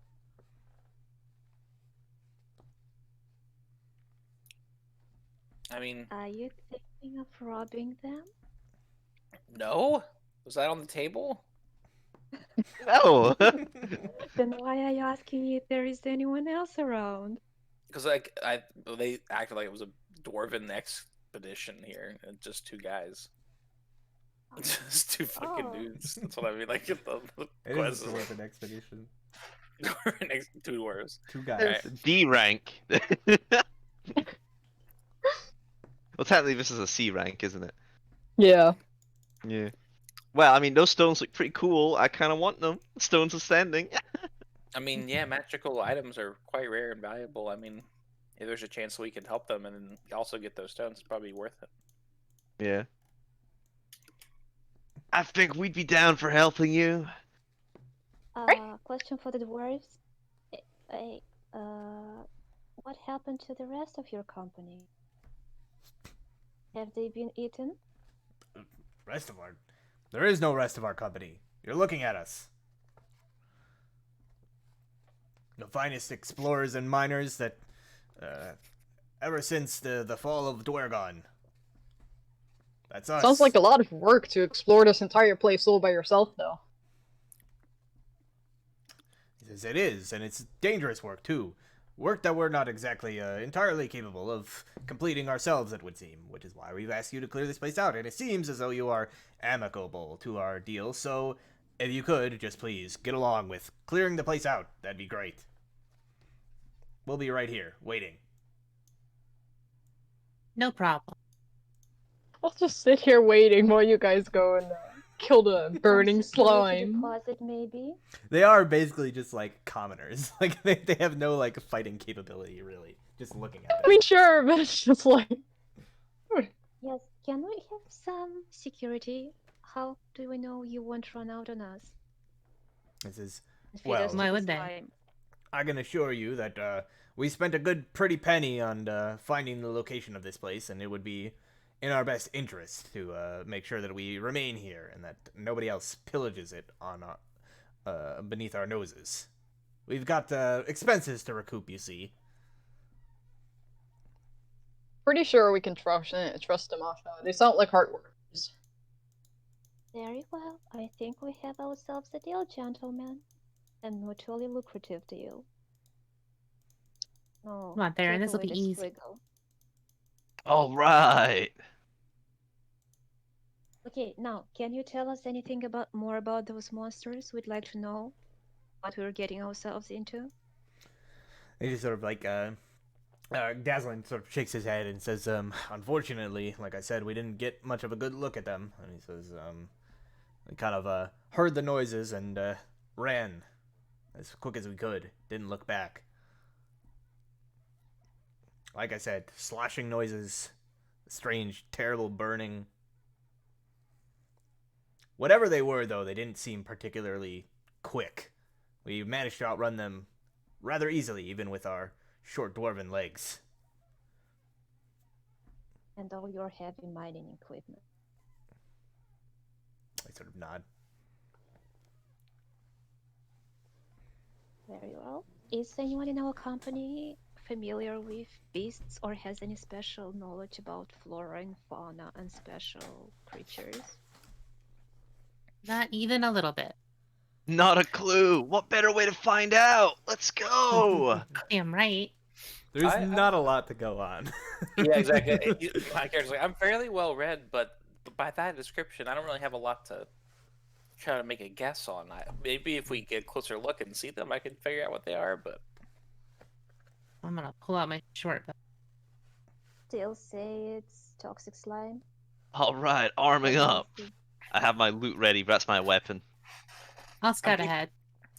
I mean, Are you thinking of robbing them? no. Was that on the table? No. Then why are you asking if there is anyone else around? Because they acted like it was a dwarven expedition here, and just two guys. Just two fucking Oh. dudes. That's what I mean. Like the It quest is a dwarven expedition. two dwarves. Two guys. D rank. Well, technically, this is a C rank, isn't it? yeah. Yeah. Well, I mean, those stones look pretty cool. I kind of want them. Stones ascending. I mean, yeah, magical items are quite rare and valuable. I mean, if there's a chance we can help them and also get those stones, it's probably worth it. Yeah. I think we'd be down for helping you. Question for the dwarves. What happened to the rest of your company? Have they been eaten? There is no rest of our company. You're looking at us. The finest explorers and miners that, ever since the fall of Dwergon. That's us. Sounds like a lot of work to explore this entire place all by yourself, though. He says it is, and it's dangerous work, too. Work that we're not exactly entirely capable of completing ourselves, it would seem, which is why we've asked you to clear this place out, and it seems as though you are amicable to our deal, so if you could, just please get along with clearing the place out, that'd be great. We'll be right here, waiting. No problem. I'll just sit here waiting while you guys go and kill the burning Security slime. deposit, maybe? They are basically just, like, commoners. Like, they have no, like, fighting capability, really. Just looking at them. I mean, sure, but it's just like... Yes. Can we have some security? How do we know you won't run out on us? This is... And feed Well- us to Why the would they? slime? I can assure you that we spent a good pretty penny on finding the location of this place, and it would be in our best interest to make sure that we remain here and that nobody else pillages it on beneath our noses. We've got expenses to recoup, you see. Pretty sure we can trust them, Asha. They sound like hard workers. Very well. I think we have ourselves a deal, gentlemen. A mutually lucrative deal. No, Come on, Theron, take this'll away be the easy. squiggle. All right. Okay, now, can you tell us anything more about those monsters? We'd like to know what we're getting ourselves into. He just sort of like Dazzling sort of shakes his head and says, unfortunately, like I said, we didn't get much of a good look at them. And he says, we kind of heard the noises and ran as quick as we could. Didn't look back. Like I said, sloshing noises, strange, terrible burning. Whatever they were, though, they didn't seem particularly quick. We managed to outrun them rather easily, even with our short dwarven legs. And all your heavy mining equipment. I sort of nod. Very well. Is anyone in our company familiar with beasts or has any special knowledge about flora and fauna and special creatures? Not even a little bit. Not a clue. What better way to find out? Let's go. Damn right. There's I- not a lot to go on. Yeah, exactly. My character's like, I'm fairly well read, but by that description, I don't really have a lot to try to make a guess on. Maybe if we get a closer look and see them, I can figure out what they are. But I'm gonna pull out my short bow. Still say it's toxic slime. All right, arming up. I have my loot ready. That's my weapon. I'll scout keep- ahead.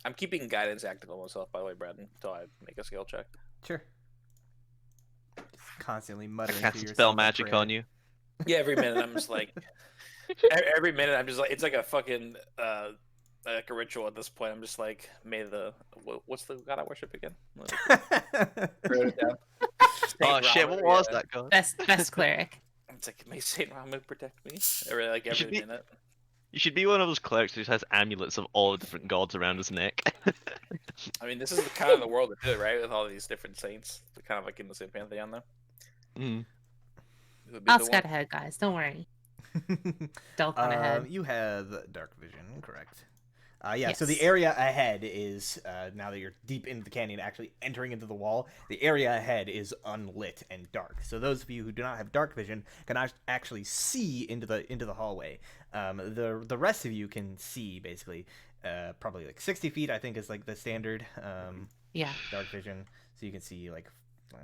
I'm keeping guidance active on myself, by the way, Brad, until I make a skill check. Sure. Just constantly I muttering to cast yourself. spell a magic prayer. on you. Yeah, every minute I'm just like, every minute I'm just like, it's like a fucking like a ritual at this point. I'm just like, may the what's the god I worship again? Wrote it down. Oh Saint shit! Rama, What was yeah. that god? Best cleric. It's like, may Saint Rama protect me. Every should be- minute. You should be one of those clerics who just has amulets of all the different gods around his neck. I mean, this is the kind of the world to do it, right? With all these different saints, they're kind of like in the same pantheon, though. Mm. Who would be I'll the scout one? ahead, guys. Don't worry. Stealth on ahead. You have dark vision, correct? Yeah, so the Yes. area ahead is, now that you're deep into the canyon, actually entering into the wall, the area ahead is unlit and dark. So those of you who do not have dark vision can actually see into the hallway. The rest of you can see, basically, probably like 60 feet, I think is like the standard Yeah. dark vision. So you can see like 5,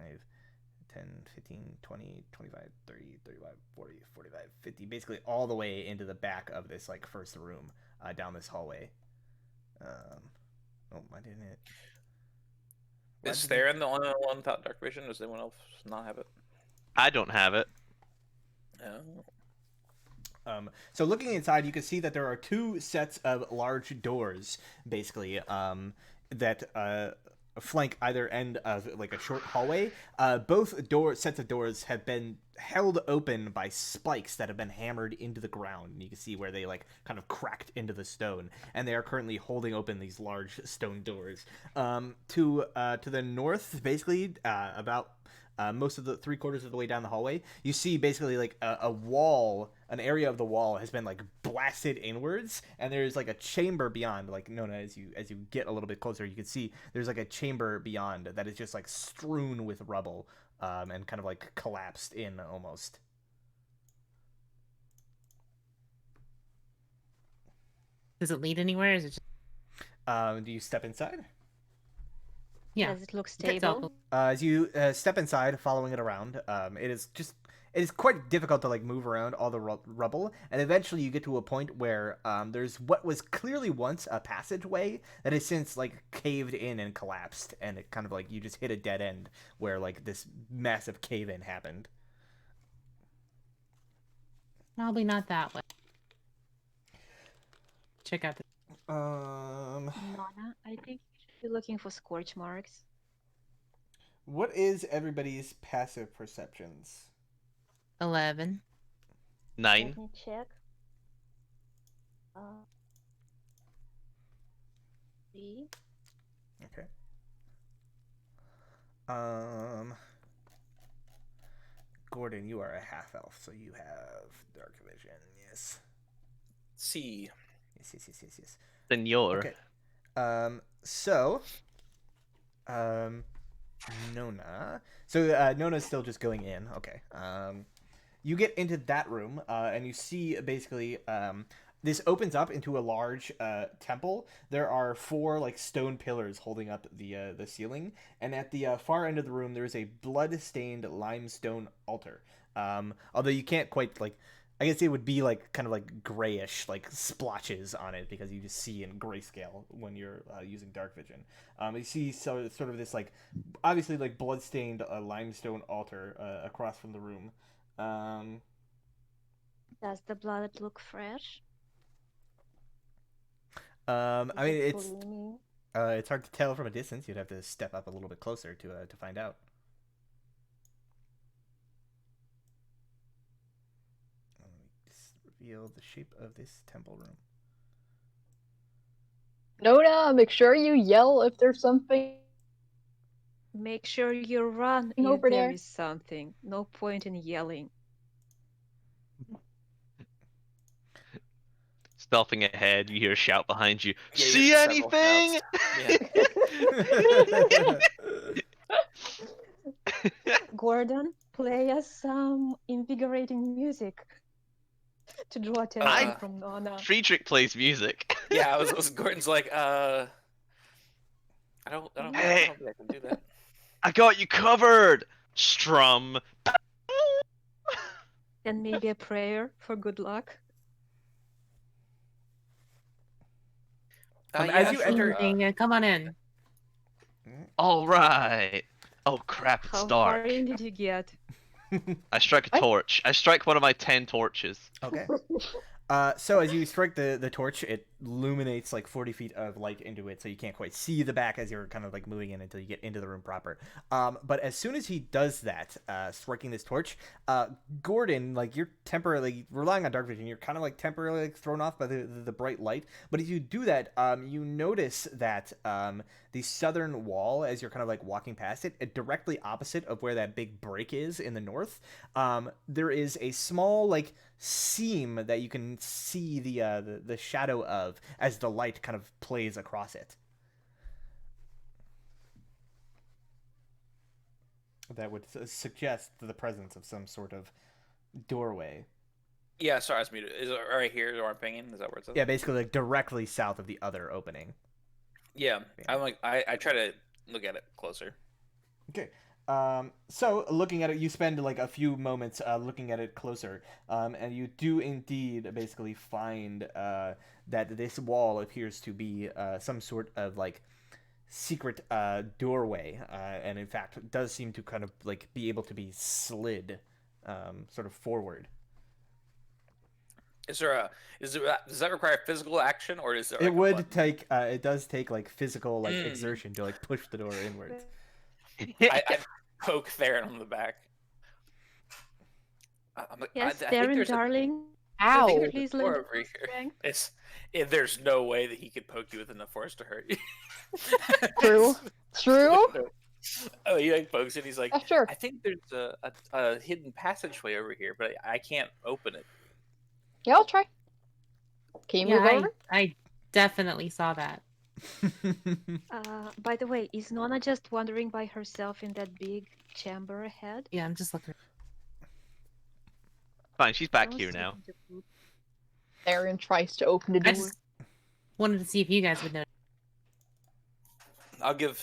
10, 15, 20, 25, 30, 35, 40, 45, 50, basically all the way into the back of this like first room down this hallway. Oh, why didn't it? Why Is did Theron the only one without dark vision? Does anyone else not have it? I don't have it. Oh. So looking inside, you can see that there are two sets of large doors, basically, that flank either end of like a short hallway. Both sets of doors have been held open by spikes that have been hammered into the ground. And you can see where they like kind of cracked into the stone, and they are currently holding open these large stone doors. To the north, basically, about most of the 3/4 of the way down the hallway, you see basically like a wall, an area of the wall has been like blasted inwards, and there's like a chamber beyond. Like Nona, as you get a little bit closer, you can see there's like a chamber beyond that is just like strewn with rubble, and kind of like collapsed in almost. Does it lead anywhere? Or is it just Do you step inside? yeah? Does it look It's stable? all- As you step inside, following it around, it is quite difficult to like move around all the rubble, and eventually you get to a point where there's what was clearly once a passageway that has since like caved in and collapsed, and it kind of like you just hit a dead end where like this massive cave in happened. Probably not that way. Check out the Nona, I think you should be looking for scorch marks. What is everybody's passive perceptions? 11. 9. Let me check. 3. Okay. Gordon, you are a half elf, so you have dark vision. Yes. See. Yes. Senor. Okay. So, Nona. So Nona's still just going in. Okay. You get into that room, and you see basically this opens up into a large temple. There are 4 like stone pillars holding up the ceiling, and at the far end of the room there is a blood-stained limestone altar. Although you can't quite like, I guess it would be like kind of like grayish, like splotches on it because you just see in grayscale when you're using dark vision. You see sort of this like, obviously like blood-stained limestone altar across from the room. Does the blood look fresh? I Is mean, it it's gleaming? it's hard to tell from a distance. You'd have to step up a little bit closer to find out. Let me just reveal the shape of this temple room. Nona, make sure you yell if there's something. Make sure you run if Over there there. is something. No point in yelling. Stealthing ahead, you hear a shout behind you. Yeah, you See hear several anything? shouts. Yeah. Gordon, play us some invigorating music to draw attention from Nona. Friedrich plays music. Yeah, I was Gordon's like, I don't think I can do that. I got you covered. Strum. And maybe a prayer for good luck. As you enter, Come on in. All right. Oh crap! It's How dark. far in did you get? I strike a torch. I strike one of my 10 torches. okay. So as you strike the torch, it illuminates like 40 feet of light into it, so you can't quite see the back as you're kind of like moving in until you get into the room proper. But as soon as he does that, striking this torch, Gordon, like you're temporarily relying on dark vision, you're kind of like temporarily like, thrown off by the bright light. But as you do that, you notice that the southern wall, as you're kind of like walking past it, directly opposite of where that big break is in the north, there is a small like seam that you can see the shadow of as the light kind of plays across it. That would suggest the presence of some sort of doorway. Yeah, sorry, I was muted. Is it right here where I'm pinging? Is that where it says? Yeah, basically like directly south of the other opening. Yeah, I'm like, I try to look at it closer. Okay. So looking at it, you spend like a few moments looking at it closer, and you do indeed basically find that this wall appears to be some sort of like secret doorway, and in fact does seem to kind of like be able to be slid sort of forward. Does that require physical action, or is there? It would take. It does take like physical like exertion to like push the door inwards. I poke Theron on the back. I'm like, Yes, I think Theron, there's darling. I think Ow! there's a Please door lend over here. strength. There's no way that he could poke you with enough force to hurt you. True. True. Oh, he like pokes it. He's like, Sure. I think there's a hidden passageway over here, but I can't open it. Yeah, I'll try. Can you move over? I definitely saw that. By the way, is Nona just wandering by herself in that big chamber ahead? Yeah, I'm just looking. Fine, she's back I was here now. looking to poop. Theron tries to open the I door. just wanted to see if you guys would know. I'll give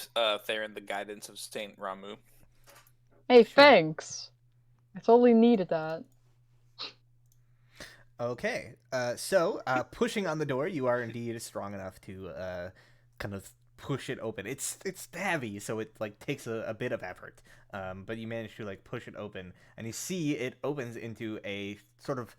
Theron the guidance of Saint Ramu. Hey, thanks. I totally needed that. Okay, so pushing on the door, you are indeed strong enough to kind of push it open. It's heavy, so it like takes a bit of effort, but you manage to like push it open, and you see it opens into a sort of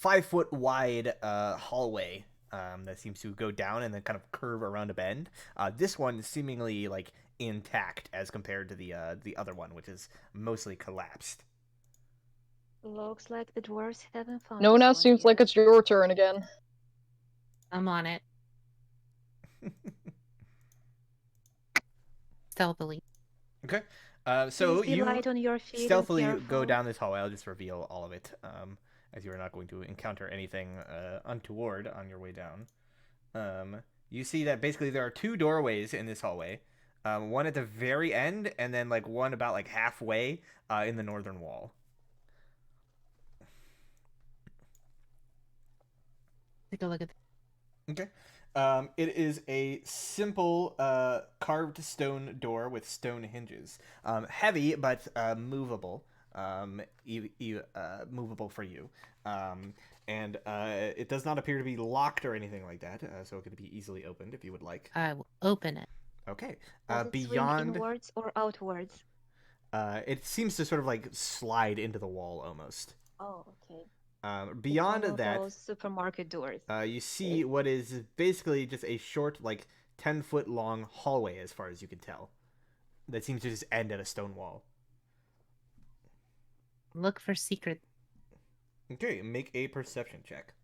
5-foot wide hallway that seems to go down and then kind of curve around a bend. This one is seemingly like intact as compared to the other one, which is mostly collapsed. Looks like the dwarves haven't found No, this now one seems yet. like it's your turn again. I'm on it. Stealthily. Okay. Please So be you light on your feet and stealthily go careful. down this hallway. I'll just reveal all of it, as you are not going to encounter anything untoward on your way down. You see that basically there are two doorways in this hallway. One at the very end, and then like one about like halfway in the northern wall. Take a look at. Okay. It is a simple carved stone door with stone hinges. Heavy, but movable. Movable for you. And it does not appear to be locked or anything like that, so it could be easily opened if you would like. I will open it. Okay. Does it swing Beyond, inwards or outwards? it seems to sort of like slide into the wall almost. Oh, okay. Beyond It's one of that, those supermarket doors. you see what is basically just a short, like 10-foot long hallway, as far as you can tell. That seems to just end at a stone wall. Look for secret. Okay, make a perception check.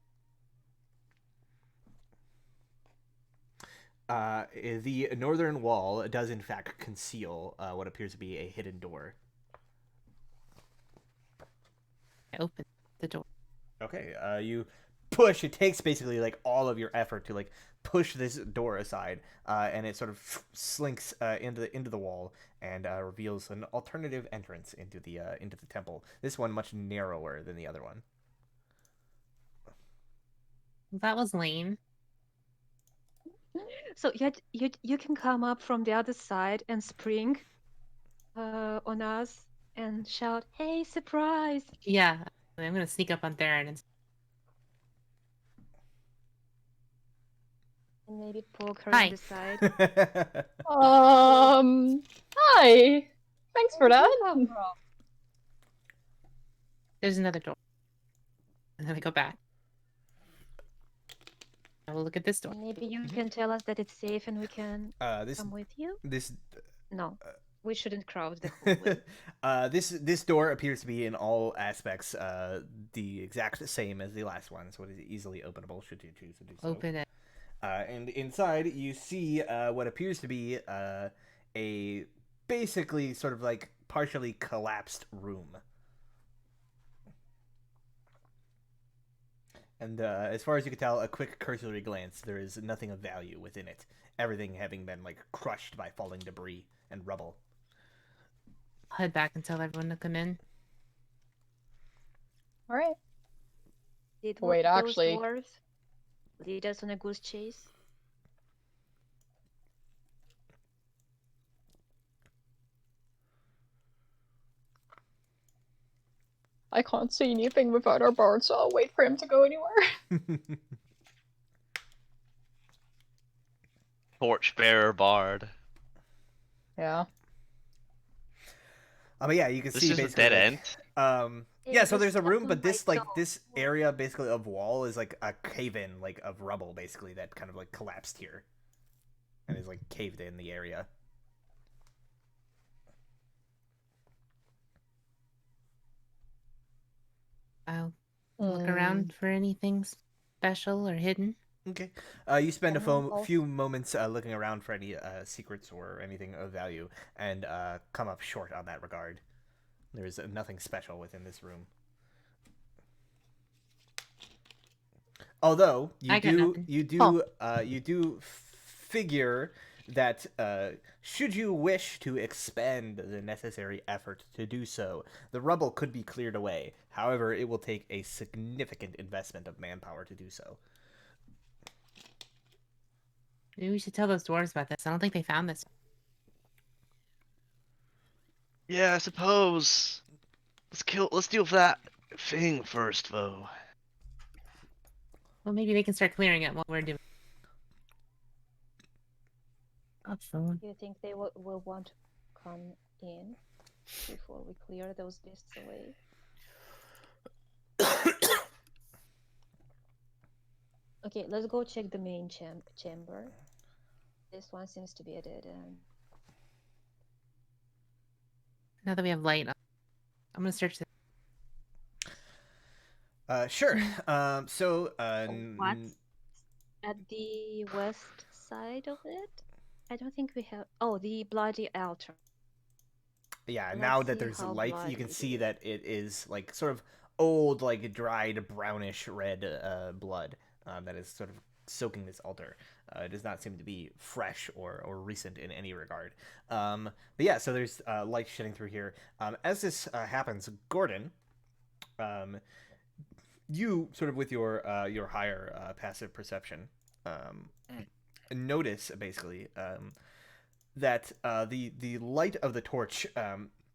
The northern wall does in fact conceal what appears to be a hidden door. I open the door. Okay, you push. It takes basically like all of your effort to like push this door aside, and it sort of slinks into the wall and reveals an alternative entrance into the temple. This one much narrower than the other one. That was lame. So you can come up from the other side and spring on us and shout, "Hey, surprise!" Yeah, I'm gonna sneak up on Theron and. And maybe poke her Hi. in the side. Hi. Thanks for that. There's another door. And then I go back. I will look at this door. Maybe you can tell us that it's safe and we can This come with you. this No, we shouldn't crowd the hallway. this door appears to be in all aspects the exact same as the last one, so it is easily openable should you choose to do so. Open it. And inside you see what appears to be a basically sort of like partially collapsed room. And as far as you can tell, a quick cursory glance, there is nothing of value within it. Everything having been like crushed by falling debris and rubble. I'll head back and tell everyone to come in. All right. Did Wait, those actually- dwarves lead us on a goose chase? I can't see anything without our bard, so I'll wait for him to go anywhere. Torchbearer bard. Yeah. But yeah, you can This see is a basically dead like, end. yeah, so It there's a was room, on but this my like dome. this area basically of wall is like a cave-in like of rubble basically that kind of like collapsed here. And is like caved in the area. I'll look around for anything special or hidden. Okay. You spend a And then few moments looking around for any secrets or anything of value, and come up short on that regard. There's nothing special within this room. Although I got nothing. you do figure that should you wish to expend the necessary effort to do so, the rubble could be cleared away. However, it will take a significant investment of manpower to do so. Maybe we should tell those dwarves about this. I don't think they found this. Yeah, I suppose. Let's deal with that thing first, though. Well, maybe they can start clearing it while we're doing. That's fine. Do you think they will want to come in before we clear those beasts away? Okay, let's go check the main chamber. This one seems to be a dead end. Now that we have light, I'm gonna search this. Sure. What's at the west side of it? I don't think we have. Oh, the bloody altar. Yeah, Let's now that see there's how light, you bloody can it see is. that it is like sort of old, like dried brownish red blood that is sort of soaking this altar. It does not seem to be fresh or recent in any regard. But yeah, so there's light shedding through here. As this happens, Gordon, um, you sort of with your higher passive perception Mm. notice basically that the light of the torch,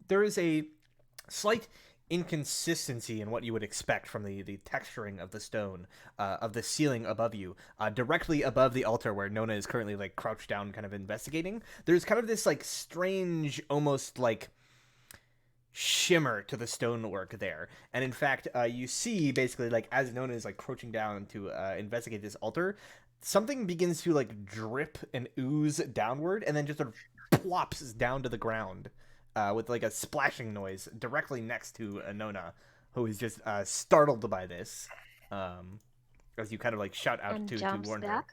there is a slight inconsistency in what you would expect from the texturing of the stone of the ceiling above you, directly above the altar where Nona is currently like crouched down, kind of investigating. There's kind of this like strange, almost like shimmer to the stonework there, and in fact, you see basically like as Nona is like crouching down to investigate this altar, something begins to like drip and ooze downward, and then just sort of plops down to the ground with like a splashing noise directly next to Nona, who is just startled by this. As you kind of like shout out And to jumps warn her. back.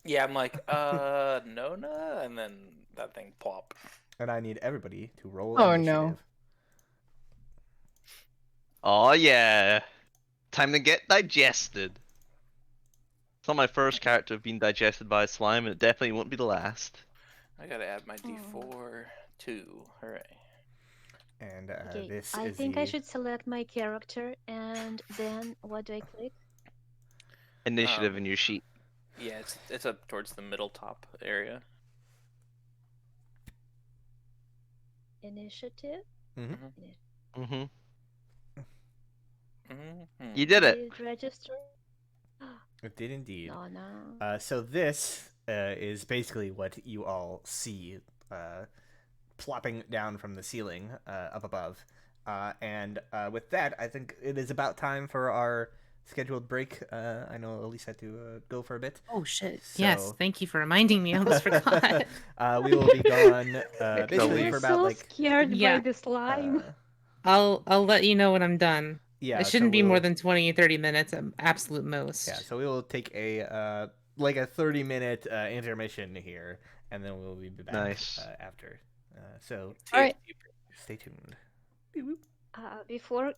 Yeah, I'm like, Nona, and then that thing plop. And I need everybody to roll Oh, initiative. no. Oh yeah. Time to get digested. It's not my first character being digested by a slime, and it definitely won't be the last. I gotta add my Oh. D4 2. Hooray. And Okay, this I is think the... I should select my character, and then what do I click? Initiative in your sheet. Yeah, it's up towards the middle top area. Initiative? Mm-hmm. Mm-hmm. You did it. Did register? It did indeed. No. So this is basically what you all see plopping down from the ceiling up above. And with that, I think it is about time for our scheduled break. I know Elise had to go for a bit. Oh shit! So- Yes, thank you for reminding me. I almost forgot. We will be gone I basically leave. was for about so like... scared by Yeah. the slime. I'll let you know when I'm done. Yeah, It shouldn't so be more we'll- than 20-30 minutes at absolute most. Yeah, so we will take a like a 30-minute intermission here, and then we'll be back Nice. after. So All right. stay tuned. Before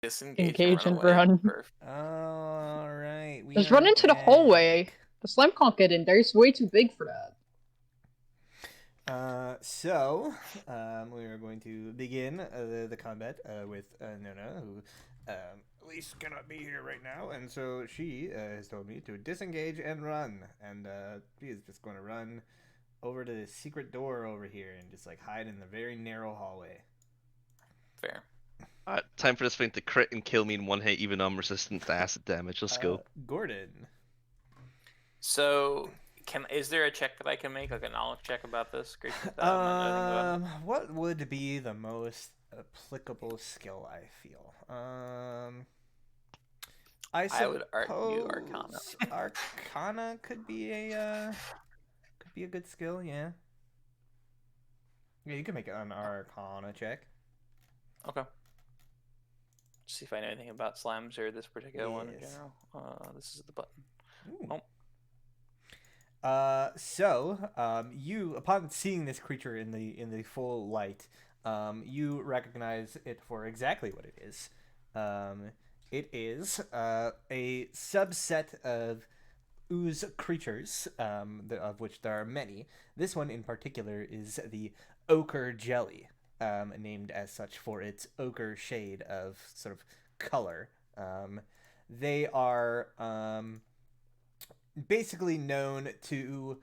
Disengage Engage and and run. run. Away. Perfect. All right. We Just are run into the hallway. back. The slime can't get in there. It's way too big for that. We are going to begin the combat with Nona, who at least cannot be here right now, and so she has told me to disengage and run, and she is just going to run over to the secret door over here and just like hide in the very narrow hallway. Fair. Alright, time for this thing to crit and kill me in one hit, even though I'm resistant to acid damage. Let's go. Gordon. So, is there a check that I can make, like a knowledge check about this creature? What would be the most applicable skill? I feel. I would argue Arcana. Arcana could be a good skill. Yeah. Yeah, you can make an Arcana check. Okay. See if I know anything about slimes or this particular one in Yes. general. This is the button. Ooh. Oh. You upon seeing this creature in the full light, you recognize it for exactly what it is. It is a subset of ooze creatures, of which there are many. This one in particular is the ochre jelly, named as such for its ochre shade of sort of color. They are basically known to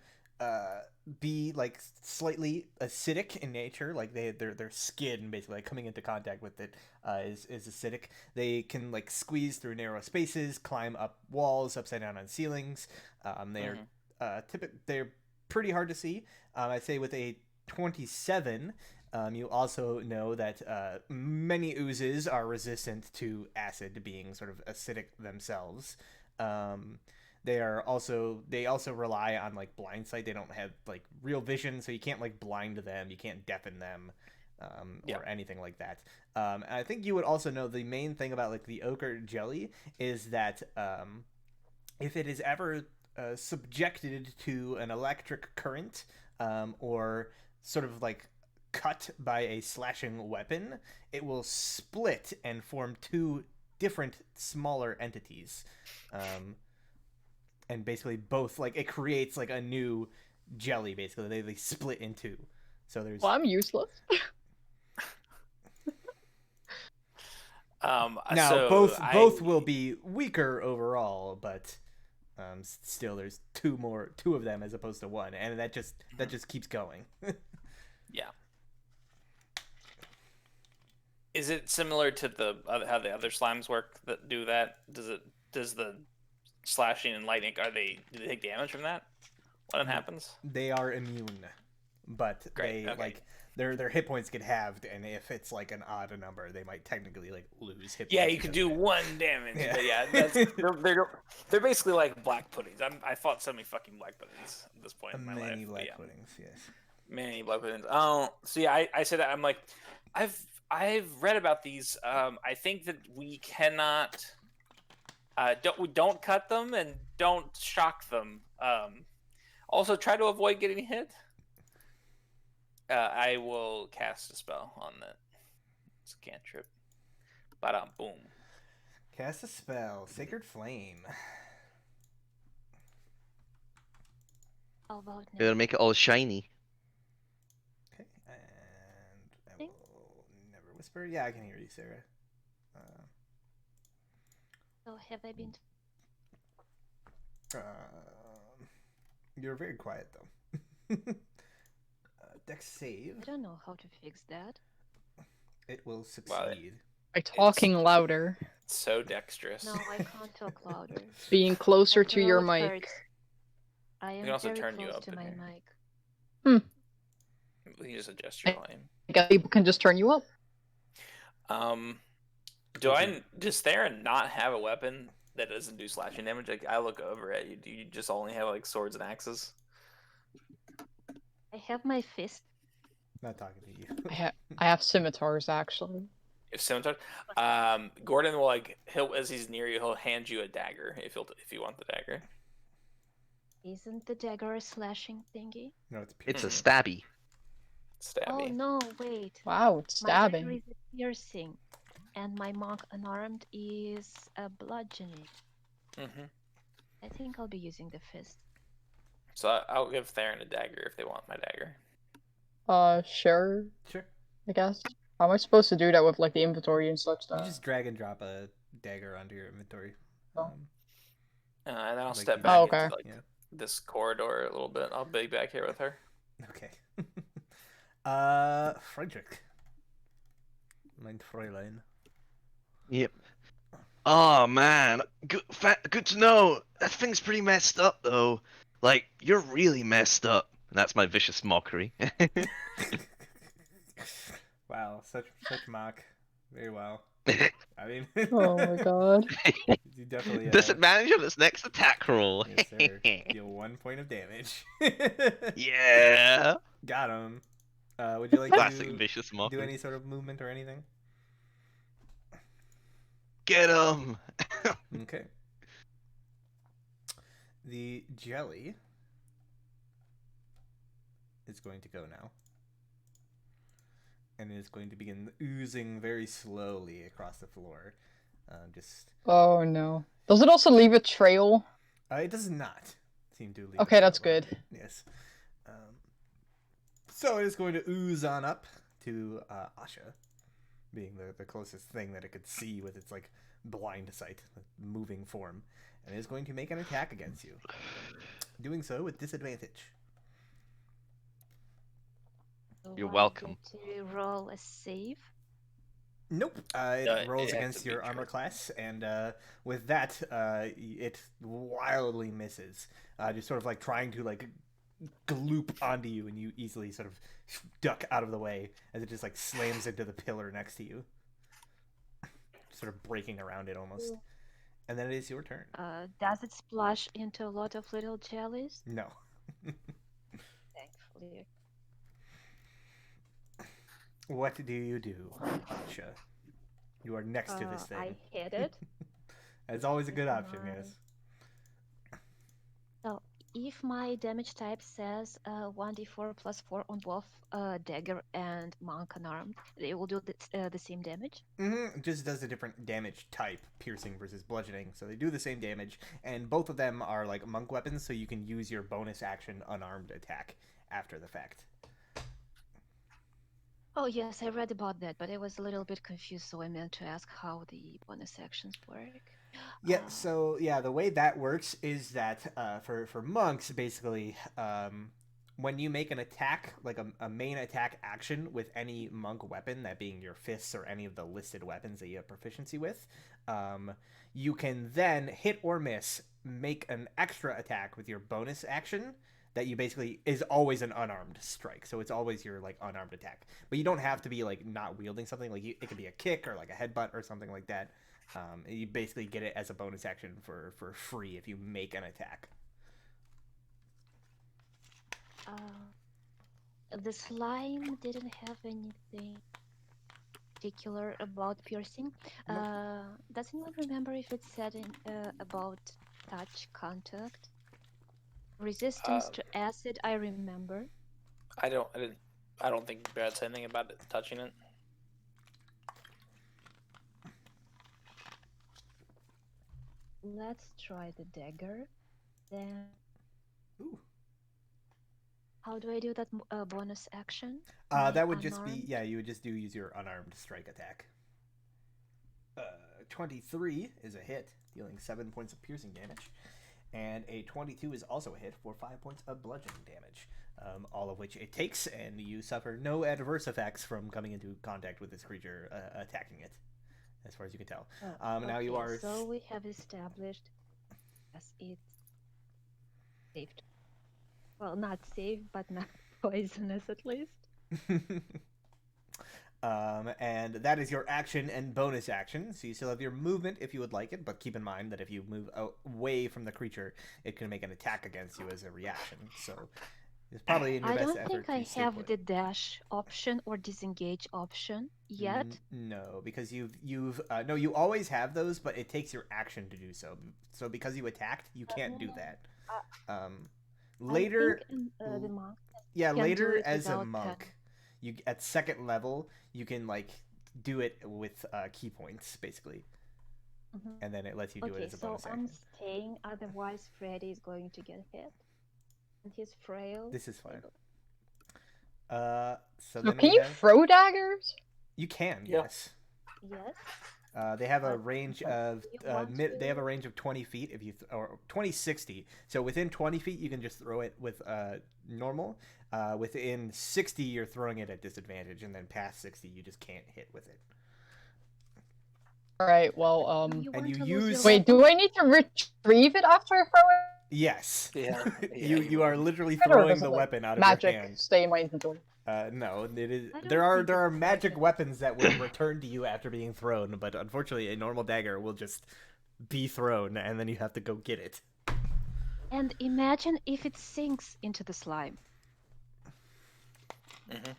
be like slightly acidic in nature. Like their skin basically like, coming into contact with it is acidic. They can like squeeze through narrow spaces, climb up walls, upside down on ceilings. They're they're pretty hard to see. I'd say with a 27, you also know that many oozes are resistant to acid, being sort of acidic themselves. They also rely on like blind sight. They don't have like real vision, so you can't like blind them, you can't deafen them, or anything like that. And I think you would also know the main thing about like the ochre jelly is that if it is ever subjected to an electric current, or sort of like cut by a slashing weapon, it will split and form two different smaller entities. And basically both like it creates like a new jelly. Basically, they split in two. So there's. Well, I'm useless. Now So both will be weaker overall, but still there's two of them as opposed to one, and that just keeps going. Yeah. Is it similar to how the other slimes work that do that? Does the slashing and lightning do they take damage from that when it happens? They are immune, but Great, they okay. like their hit points get halved, and if it's like an odd number, they might technically like lose hit points. Yeah, you could do 1 damage. Yeah. But yeah, they're basically like black puddings. I fought so many fucking black puddings at this point in my life. Many black Yeah. puddings, yes. Many black puddings. Oh, see, I said that I'm like, I've read about these. I think that we cannot. Don't cut them and don't shock them. Also, try to avoid getting hit. I will cast a spell on that. It's a cantrip. Boom. Cast a spell, Sacred Flame. How about You're gonna make it all shiny. Okay, and I will never whisper. Yeah, I can hear you, Sarah. So have I been? You're very quiet though. Dex save. I don't know how to fix that. It will succeed. By talking louder, So dexterous. No, I can't talk louder. being closer My to your throat mic. hurts. I am can also very turn you close up to in my here. mic. We can just adjust your volume. I guess people can just turn you up. Does Theron not have a weapon that doesn't do slashing damage? Like I look over at you. Do you just only have like swords and axes? I have my fist. Not talking to you. I have scimitars actually. If scimitar, Gordon will as he's near you, he'll hand you a dagger if you want the dagger. Isn't the dagger a slashing thingy? No, it's It's a piercing. stabby. Stabby. Oh no, wait. Wow, it's My dagger stabbing. is a piercing. and my monk unarmed is a bludgeoning. Mm-hmm. I think I'll be using the fist. So I'll give Theron a dagger if they want my dagger. Sure, Sure. I guess. How am I supposed to do that with like the inventory and such? You That just drag and drop a dagger onto your inventory. Oh. And then I'll Like step you- back Oh, okay. into like Yeah. this corridor a little bit. I'll be back here with her. Okay. Frederick. Mein Fräulein. Yep. Oh man, good to know. That thing's pretty messed up though. Like you're really messed up. That's my vicious mockery. Wow, such mock. Very well. I mean, Oh my god. you definitely Disadvantage on its next attack roll. yes, sir. Deal 1 point of damage. Yeah. Got him. Would you like Classic to vicious do mockery. any sort of movement or anything? Get him. Okay. The jelly is going to go now. And it is going to begin oozing very slowly across the floor. Oh no. Does it also leave a trail? It does not seem to leave. Okay, a that's trail, good. but yes. So it is going to ooze on up to Asha, being the closest thing that it could see with its like blind sight, moving form, and it is going to make an attack against you. Doing so with disadvantage. So You're I welcome. get to roll a save. Nope. It rolls it has against to be your armor true. class, and with that, it wildly misses. Just sort of like trying to like gloop onto you, and you easily sort of duck out of the way as it just like slams into the pillar next to you, sort of breaking around it almost. And then it is your turn. Does it splash into a lot of little jellies? No. Thankfully. What do you do, Asha? You are next to this thing. I hit it. It's always a good with option, my- yes. So, if my damage type says 1d4 plus 4 on both dagger and monk unarmed, they will do the same damage. It just does a different damage type, piercing versus bludgeoning. So they do the same damage, and both of them are like monk weapons, so you can use your bonus action unarmed attack after the fact. Oh yes, I read about that, but I was a little bit confused, so I meant to ask how the bonus actions work. Yeah, so the way that works is that for monks, basically, when you make an attack, like a main attack action with any monk weapon, that being your fists or any of the listed weapons that you have proficiency with, you can then hit or miss, make an extra attack with your bonus action that you basically is always an unarmed strike. So it's always your like unarmed attack. But you don't have to be like not wielding something. Like it could be a kick or like a headbutt or something like that. You basically get it as a bonus action for free if you make an attack. The slime didn't have anything particular about piercing. Does anyone remember if it said about touch contact? Resistance to acid, I remember. I don't think Brad said anything about it touching it. Let's try the dagger. Then. Ooh. How do I do that bonus action? That would just be unarmed? you would just use your unarmed strike attack. 23 is a hit, dealing 7 points of piercing damage, and a 22 is also a hit for 5 points of bludgeoning damage. All of which it takes, and you suffer no adverse effects from coming into contact with this creature attacking it, as far as you can tell. Now you Okay, are. So we have established as it's saved. Well, not safe, but not poisonous at least. And that is your action and bonus action. So you still have your movement if you would like it, but keep in mind that if you move away from the creature, it can make an attack against you as a reaction. So it's probably in your I best don't effort think to I stay have put. the dash option or disengage option yet. No, because you've no, you always have those, but it takes your action to do so. So because you attacked, you can't do that. Later, I think the monk yeah, can do later it as a without monk, you at second level, you can like do it with key points, basically, Mhm. and then it lets you do it Okay, as a so bonus I'm action. staying, otherwise Freddy is going to get hit. And he's frail. This is fine. so- So So then can we you have. throw daggers? You can, Yeah. yes. Yes. They have a But- range but of you want they have a to- range of 20 feet if you or 20 60. So within 20 feet you can just throw it with normal. Within 60 you're throwing it at disadvantage, and then past 60 you just can't hit with it. All right. Well, You And want you to lose your use- wait. Do I need to retrieve it after I throw it? Yes. Yeah, you are literally Or throwing does the it, like, weapon out of magic your hand. stay in my inventory? No, it is. I don't There are think it's magic magic. weapons that will return to you after being thrown, but unfortunately, a normal dagger will just be thrown, and then you have to go get it. And imagine if it sinks into the slime. Mm-hmm.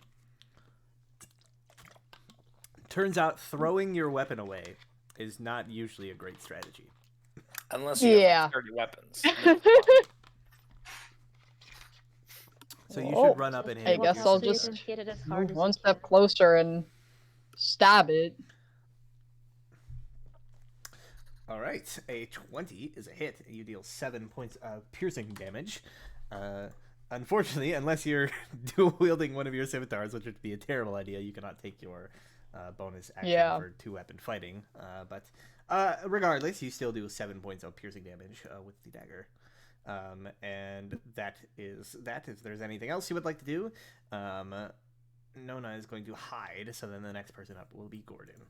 Turns out throwing your weapon away is not usually a great strategy. Unless you Yeah. have 30 weapons. So you Oh, should run up and hit I it with guess your I'll scimitar. just and hit it as hard move as one you step can. closer and stab it. All right, a 20 is a hit. You deal 7 points of piercing damage. Unfortunately, unless you're dual wielding one of your scimitars, which would be a terrible idea, you cannot take your bonus action Yeah. for 2-weapon fighting. But regardless, you still do 7 points of piercing damage with the dagger. And that is that. If there's anything else you would like to do, Nona is going to hide, so then the next person up will be Gordon.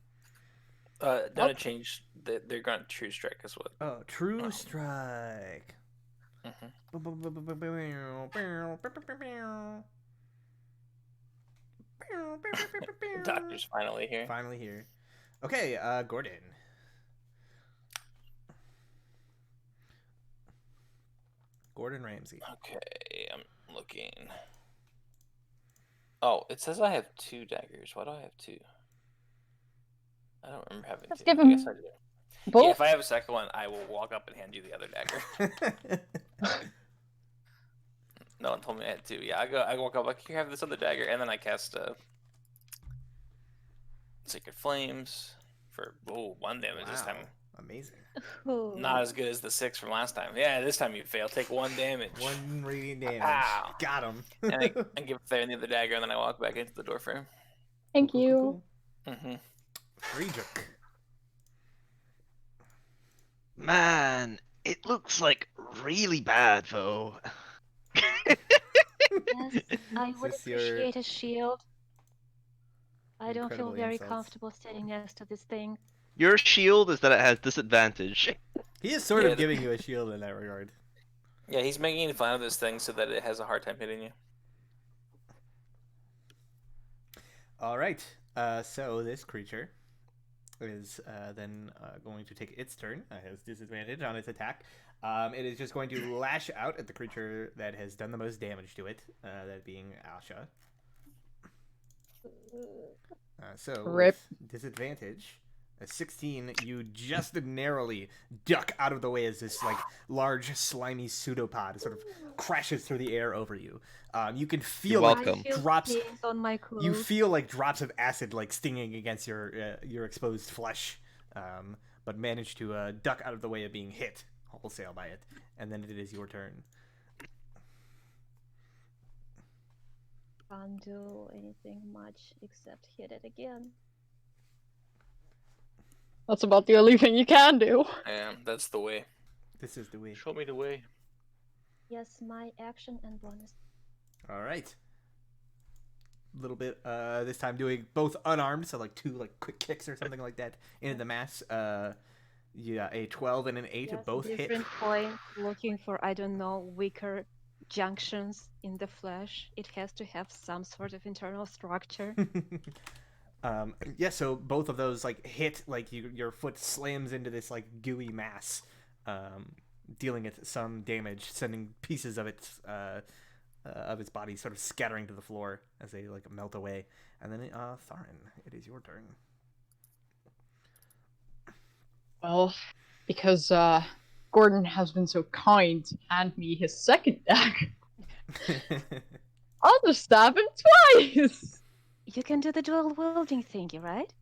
Don't change. They're going to true strike as well. Oh, True Oh. Strike. The doctor's finally here. Finally here. Okay, Gordon. Gordon Ramsay. Okay, I'm looking. Oh, it says I have 2 daggers. Why do I have 2? I don't remember having Let's 2. give I him guess I do. both. Yeah, if I have a second one, I will walk up and hand you the other dagger. No one told me I had 2. Yeah, I walk up like, here, have this other dagger, and then I cast Sacred Flames for 1 damage this time. Amazing. Oh. Not as good as the 6 from last time. Yeah, this time you fail. Take 1 damage. 1 radiant damage. Pow. Got him. And I give Thayer the other dagger, and then I walk back into the door frame. Thank you. Mm-hmm. Friedrich. Man, it looks like really bad though. Yes, I would this your appreciate a shield. I don't feel incredible very insults? comfortable sitting next to this thing. Your shield is that it has disadvantage. He is sort Yeah, of giving you a shield in that regard. Yeah, he's making fun of this thing so that it has a hard time hitting you. All right. So this creature is then going to take its turn. It has disadvantage on its attack. It is just going to lash out at the creature that has done the most damage to it, that being Asha. So Rip. with disadvantage, a 16, you just narrowly duck out of the way as this like large slimy pseudopod sort of crashes through the air over you. You can feel You're like welcome. I feel drops. stains on my clothes. You feel like drops of acid like stinging against your exposed flesh, but manage to duck out of the way of being hit wholesale by it. And then it is your turn. Can't do anything much except hit it again. That's about the only thing you can do. Yeah, that's the way. This is the way. Show me the way. Yes, my action and bonus. All right. Little bit. This time doing both unarmed, so like 2 like quick kicks or something like that into the mass. Yeah, a 12 and an 8 Yes, both hit. different point looking for, I don't know, weaker junctions in the flesh. It has to have some sort of internal structure. Yeah, so both of those like hit, like your foot slams into this like gooey mass, dealing it some damage, sending pieces of its body sort of scattering to the floor as they like melt away. And then Tharin, it is your turn. Well, because Gordon has been so kind to hand me his second dagger, I'll just stab him twice. You can do the dual wielding thingy, right?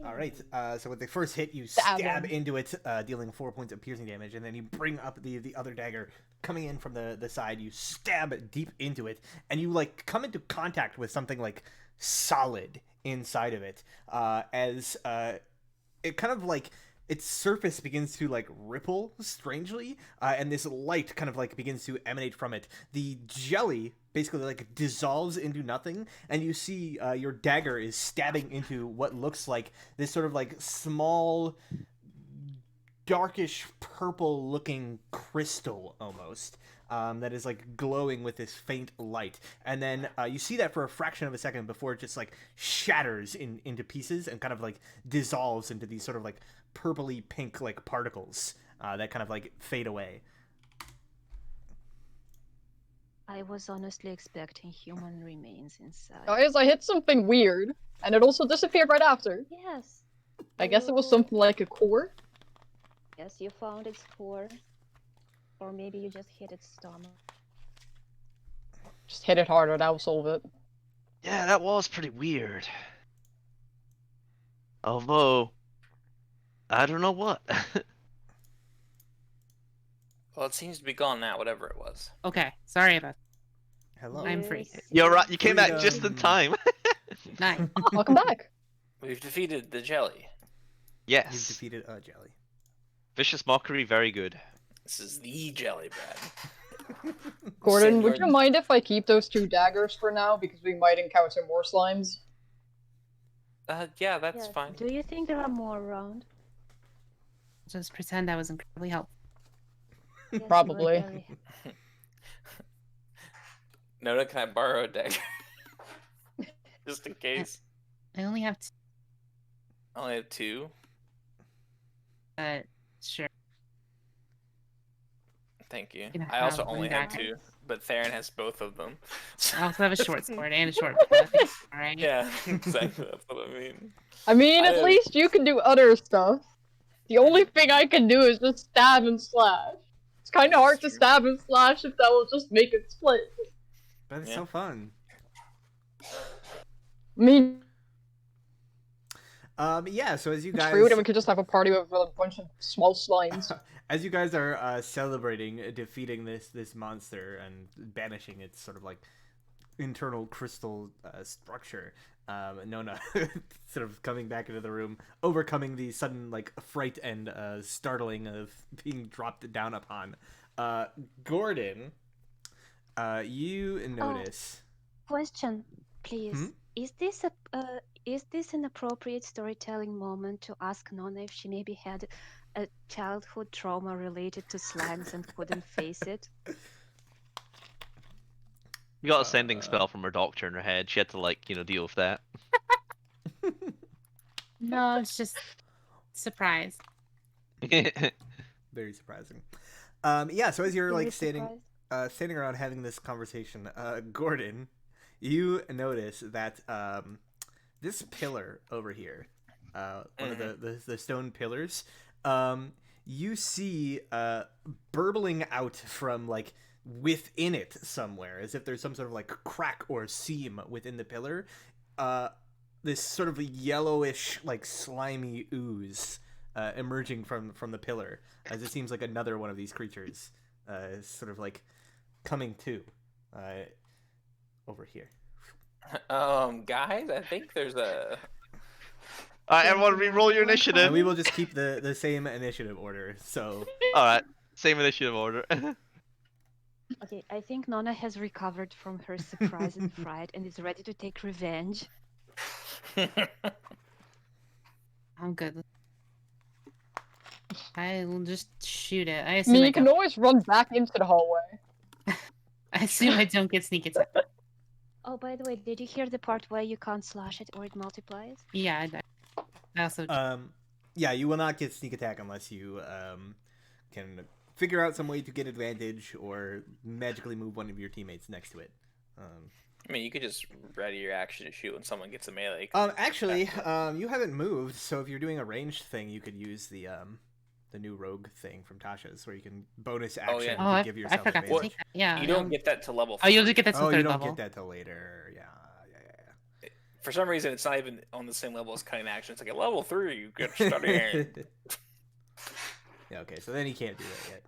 All right. So with the first hit, you Stab stab him. into it, dealing 4 points of piercing damage, and then you bring up the other dagger coming in from the side. You stab deep into it, and you like come into contact with something like solid inside of it, as it kind of like its surface begins to like ripple strangely, and this light kind of like begins to emanate from it. The jelly basically like dissolves into nothing, and you see your dagger is stabbing into what looks like this sort of like small darkish purple looking crystal almost, that is like glowing with this faint light. And then you see that for a fraction of a second before it just like shatters into pieces and kind of like dissolves into these sort of like purpley pink like particles that kind of like fade away. I was honestly expecting human remains inside. Guys, I hit something weird, and it also disappeared right after. Yes. I guess it was You- something like a core. Yes, you found its core. Or maybe you just hit its stomach. Just hit it harder, that'll solve it. Yeah, that was pretty weird. Although, I don't know what. Well, it seems to be gone now, whatever it was. Okay, sorry about Hello. I'm free. Yes, You're right. You came back just in Freedom. time. that. Nice. Welcome back. We've defeated the jelly. You've Yes. defeated jelly. Vicious mockery, very good. This is the jelly bread. Gordon, Send would you your- mind if I keep those 2 daggers for now? Because we might encounter more slimes. Yeah, that's Yes. fine. Do you think there are more around? Just pretend that was incredibly helpful. Yes, you are Probably. very- Nona, can I borrow a dagger? Just in case. I only have I only have 2. sure. Thank you. can I also have one only have dagger. 2, but Theron has both of them. I also have a short sword and a short bow. All right. Yeah, exactly. That's what I mean. I mean, I at don't- least you can do other stuff. The only thing I can do is just stab and slash. It's kind of hard to True. stab and slash if that will just make it split. But it's Yeah. so fun. I mean, Yeah, so as you it's guys rude, and we could just have a party with a bunch of small slimes. as you guys are celebrating defeating this monster and banishing its sort of like internal crystal structure, Nona sort of coming back into the room, overcoming the sudden like fright and startling of being dropped down upon. Gordon, you notice. Question, please. Hmm? Is this an appropriate storytelling moment to ask Nona if she maybe had a childhood trauma related to slimes and couldn't face it? You got a sending spell from her doctor in her head. She had to like, deal with that. No, it's just surprise. Very surprising. Yeah, so as you're Very like standing around having this conversation, Gordon, you notice that this pillar over here, one of the stone pillars, you see burbling out from like within it somewhere, as if there's some sort of like crack or seam within the pillar, this sort of yellowish like slimy ooze emerging from the pillar, as it seems like another one of these creatures is sort of like coming to over here. Guys, I think there's a. Alright, everyone, re-roll your initiative. And we will just keep the same initiative order. So Alright, same initiative order. Okay, I think Nona has recovered from her surprise and fright and is ready to take revenge. I'm good. I will just shoot it. I I assume mean, I you can don't, always run back into the hallway. I assume I don't get sneak attack. Oh, by the way, did you hear the part where you can't slash it or it multiplies? Yeah, I also yeah, you will not get sneak attack unless you can figure out some way to get advantage or magically move one of your teammates next to it. I mean, you could just ready your action to shoot when someone gets a melee. Actually, you haven't moved, so if you're doing a ranged thing, you could use the new rogue thing from Tasha's, where you can bonus action yeah. to I give I yourself forgot to advantage. take that. Yeah. You don't get that to level. Oh, you'll just 3. get that to Oh, you third don't level. get that till later. Yeah. For some reason, it's not even on the same level as cutting action. It's like a level 3. You get studying. Yeah, okay, so then he can't do that yet.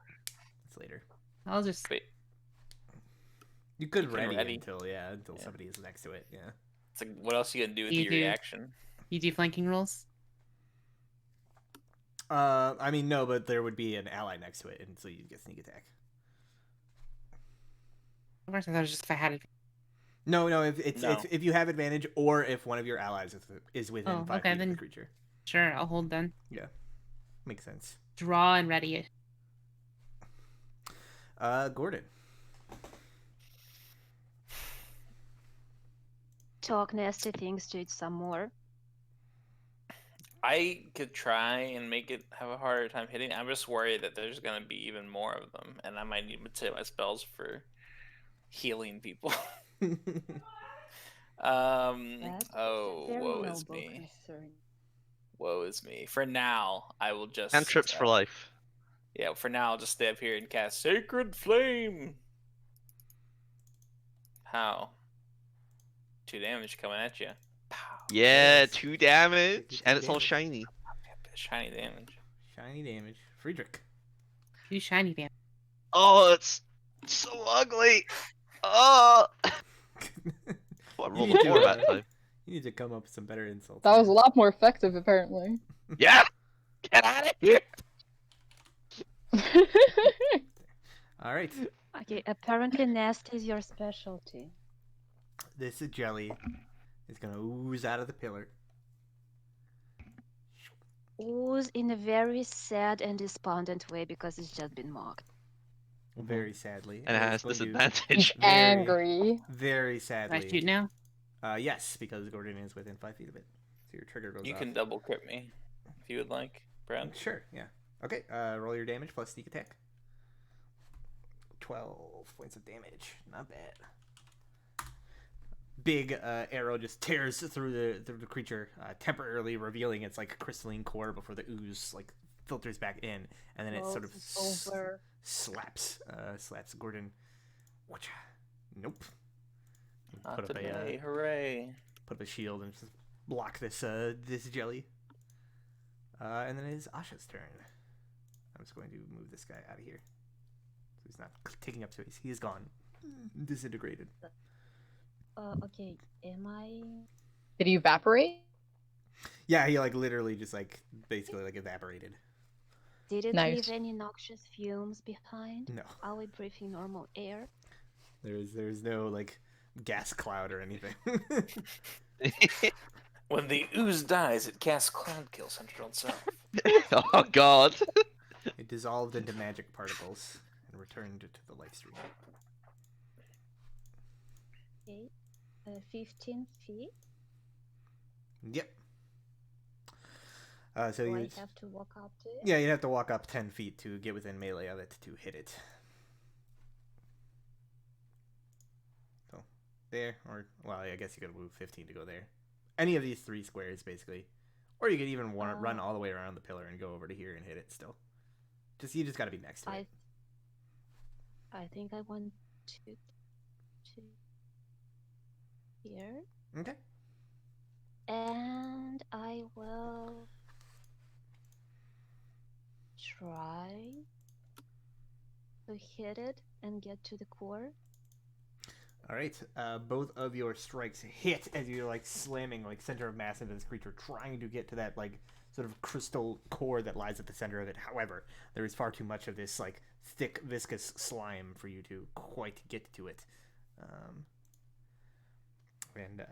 It's later. I'll just. Wait, You could You can ready, ready. until Yeah. somebody is next to it. Yeah. it's like what else are you gonna do with You your do. reaction? You do flanking rolls? I mean, no, but there would be an ally next to it, and so you get sneak attack. Of course, I thought it was just if I had it. No, if No. if you have advantage, or if one of your allies is within Oh, 5 okay, feet of then- the creature. Sure, I'll hold then. Yeah, makes sense. Draw and ready it. Gordon. Talk nasty things to it some more. I could try and make it have a harder time hitting. I'm just worried that there's gonna be even more of them, and I might need to save my spells for healing people. That Oh, Very woe noble is me. concern. Woe is me. For now, I will just Cantrips for life. Yeah, for now, I'll just stay up here and cast Sacred Flame. How? 2 damage coming at you. Pow. Yeah, Yes. 2 damage, Take and two it's all damage. shiny. Shiny damage. Shiny damage. Friedrich. 2 shiny damage. Oh, it's so ugly. Oh, I You rolled need a 4 to, that time. You need to come up with some better insults. That was a man. lot more effective, apparently. Yeah, get out of here. All right. Okay, apparently nasty is your specialty. This jelly is gonna ooze out of the pillar. Ooze in a very sad and despondent way because it's just been mocked. Very sadly. And it it's has going to- disadvantage. Very- Angry. Very Can I sadly. shoot now? Yes, because Gordon is within 5 feet of it. So your trigger goes You off. can double crit me if you would like, Brad. Sure, yeah. Okay, roll your damage plus sneak attack. 12 points of damage. Not bad. Big arrow just tears through the creature, temporarily revealing its like crystalline core before the ooze like filters back in, and then it sort of Rolls over. slaps Gordon. Whatcha? Nope. Not Put up today, hooray. put up a shield and just block this jelly. And then it is Asha's turn. I'm just going to move this guy out of here, so he's not taking up space. He is gone, disintegrated. Okay, am I? Did he evaporate? Yeah, he like literally just like basically like evaporated. Did it Nice. leave any noxious fumes behind? No, Are we breathing normal air? there's no like gas cloud or anything. When the ooze dies, it casts Cloud Kill centered on self. Oh God. It dissolved into magic particles and returned to the life stream. Okay, 15 feet. Yep. So Do I you have to walk up to it? yeah, you'd have to walk up 10 feet to get within melee of it to hit it. So there, or well, I guess you could move 15 to go there. Any of these 3 squares, basically, or you could even run all the way around the pillar and go over to here and hit it. Still, you just got to be next to it. I think I want to here, Okay. and I will try to hit it and get to the core. All right. Both of your strikes hit as you're like slamming like center of mass into this creature, trying to get to that like sort of crystal core that lies at the center of it. However, there is far too much of this like thick, viscous slime for you to quite get to it. And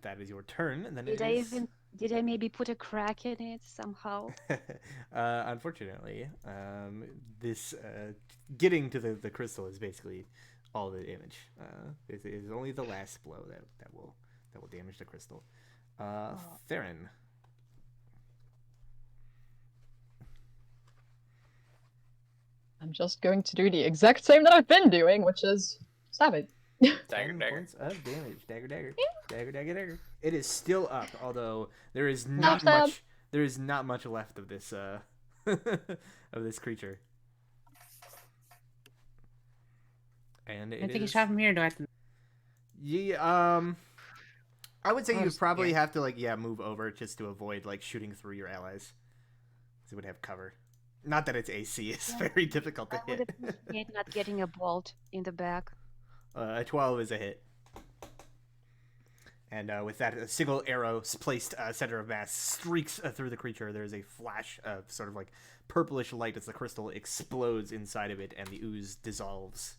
that is your turn. And then Did I maybe put a crack in it somehow? Unfortunately, this getting to the crystal is basically all the damage. It is only the last blow that will damage the crystal. Theron. I'm just going to do the exact same that I've been doing, which is stab it. Dagger, 10 dagger. points of damage. Dagger, dagger. Dagger, dagger, dagger. It is still up, although there is not Stab. much. There is not much left of this of this creature. And I it take a is. shot from here. Do I have to? Yeah. I would say Oh, you'd probably yeah. have to move over just to avoid shooting through your allies. So it would have cover. Not that it's AC; it's Yeah. very difficult to I would hit. appreciate not getting a bolt in the back. A 12 is a hit. And with that, a single arrow placed center of mass streaks through the creature. There's a flash of sort of purplish light as the crystal explodes inside of it, and the ooze dissolves.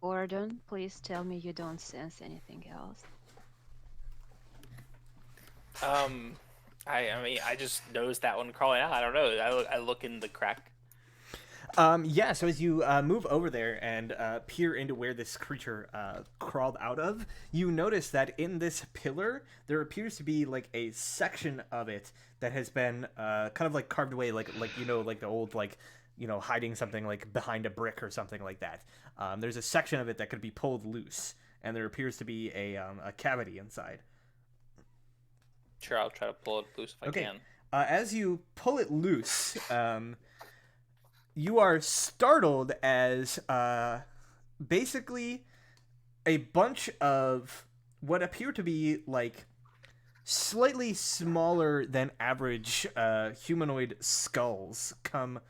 Gordon, please tell me you don't sense anything else. I mean, I just noticed that one crawling out. I don't know. I look in the crack. Yeah, so as you move over there and peer into where this creature crawled out of, you notice that in this pillar, there appears to be a section of it that has been kind of carved away, like the old hiding something behind a brick or something like that. There's a section of it that could be pulled loose, and there appears to be a cavity inside. Sure, I'll try to pull it loose if I Okay. can. As you pull it loose, you are startled as basically a bunch of what appear to be slightly smaller than average humanoid skulls come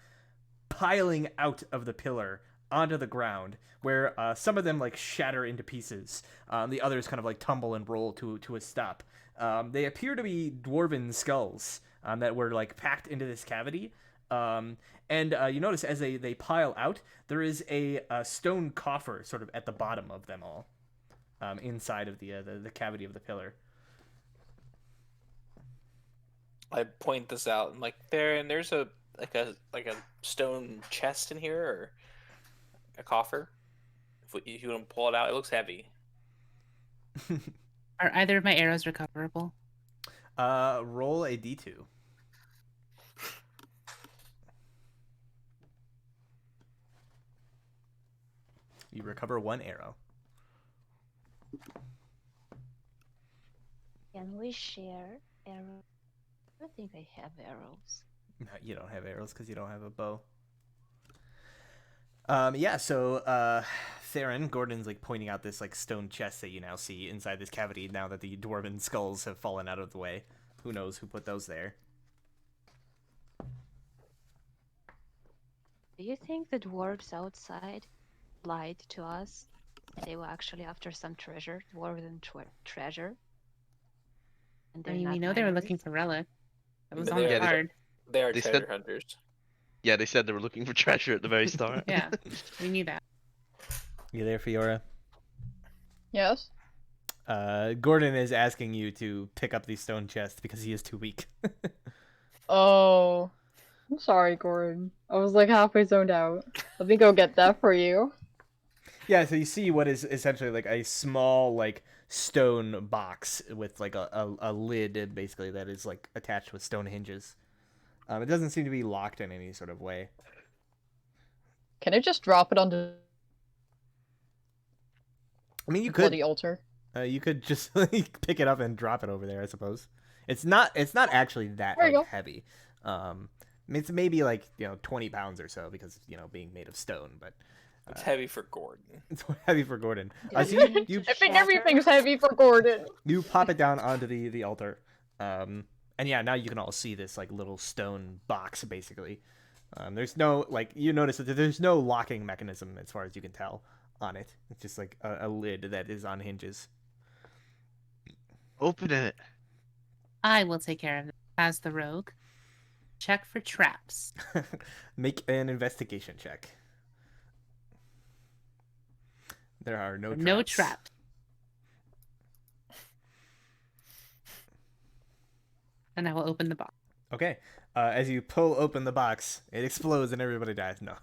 piling out of the pillar onto the ground, where some of them shatter into pieces. The others kind of tumble and roll to a stop. They appear to be dwarven skulls that were packed into this cavity. And you notice as they pile out, there is a stone coffer sort of at the bottom of them all, inside of the cavity of the pillar. I point this out. I'm like, there's a stone chest in here, or a coffer. If you want to pull it out, it looks heavy. Are either of my arrows recoverable? Roll a d2. You recover one arrow. Can we share arrows? I don't think I have arrows. No, you don't have arrows because you don't have a bow. Yeah, so Theron, Gordon's pointing out this stone chest that you now see inside this cavity now that the dwarven skulls have fallen out of the way. Who knows who put those there? Do you think the dwarves outside lied to us? And they were actually after some treasure, dwarven treasure? And I they're mean, we not know they were miners? looking for relic. That was But on the Yeah, card. They are They treasure said- hunters. Yeah, they said they were looking for treasure at the very start. Yeah, we knew that. You there, Fiora? Yes. Gordon is asking you to pick up the stone chest because he is too weak. Oh. I'm sorry, Gordon. I was halfway zoned out. Let me go get that for you. Yeah, so you see what is essentially a small stone box with a lid basically that is attached with stone hinges. It doesn't seem to be locked in any sort of way. Can I just drop it on the I mean, you bloody could altar? you could just pick it up and drop it over there. I suppose it's not actually that There you go. heavy. It's maybe 20 pounds or so because being made of stone, but It's heavy for Gordon. it's heavy for Gordon. Did So you I think everything's heavy for Gordon. you pop it down onto the altar, and yeah, now you can all see this little stone box basically. There's no you notice that there's no locking mechanism as far as you can tell on it. It's just a lid that is on hinges. Open it. I will take care of it as the rogue. Check for traps. Make an investigation check. There are no traps. No traps. And I will open the box. Okay. As you pull open the box, it explodes and everybody dies. No.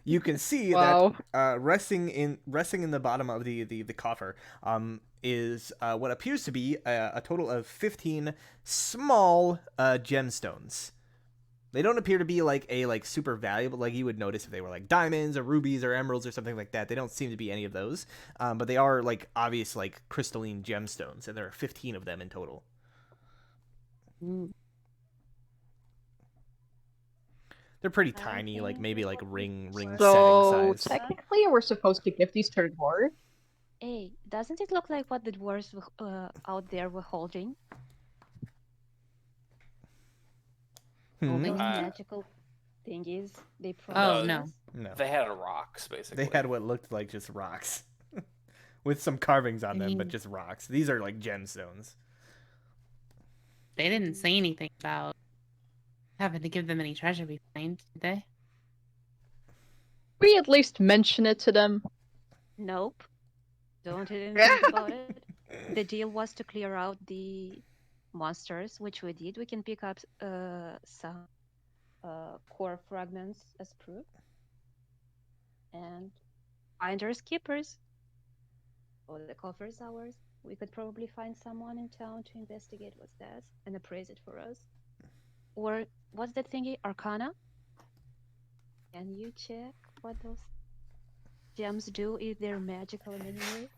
You can see Wow. that resting in the bottom of the coffer is what appears to be a total of 15 small gemstones. They don't appear to be a super valuable, you would notice if they were diamonds or rubies or emeralds or something like that. They don't seem to be any of those, but they are obvious crystalline gemstones, and there are 15 of them in total. They're pretty I tiny, like think maybe we like will ring work So setting size. technically, we're supposed to give these to the dwarf. Hey, doesn't it look like what the dwarves out there were holding? Holding. Those Uh, magical thingies they Oh, promised no. us? No, They had rocks, basically. they had what looked like just rocks, with some carvings on I them, but mean- just rocks. These are like gemstones. They didn't say anything about having to give them any treasure we find, did they? We at least mention it to them. Nope. Don't even think about it. The deal was to clear out the monsters, which we did. We can pick up some core fragments as proof. And finders keepers. Oh, the cover is ours. We could probably find someone in town to investigate what's that and appraise it for us. Or what's that thingy? Arcana? Can you check what those gems do if they're magical in any way?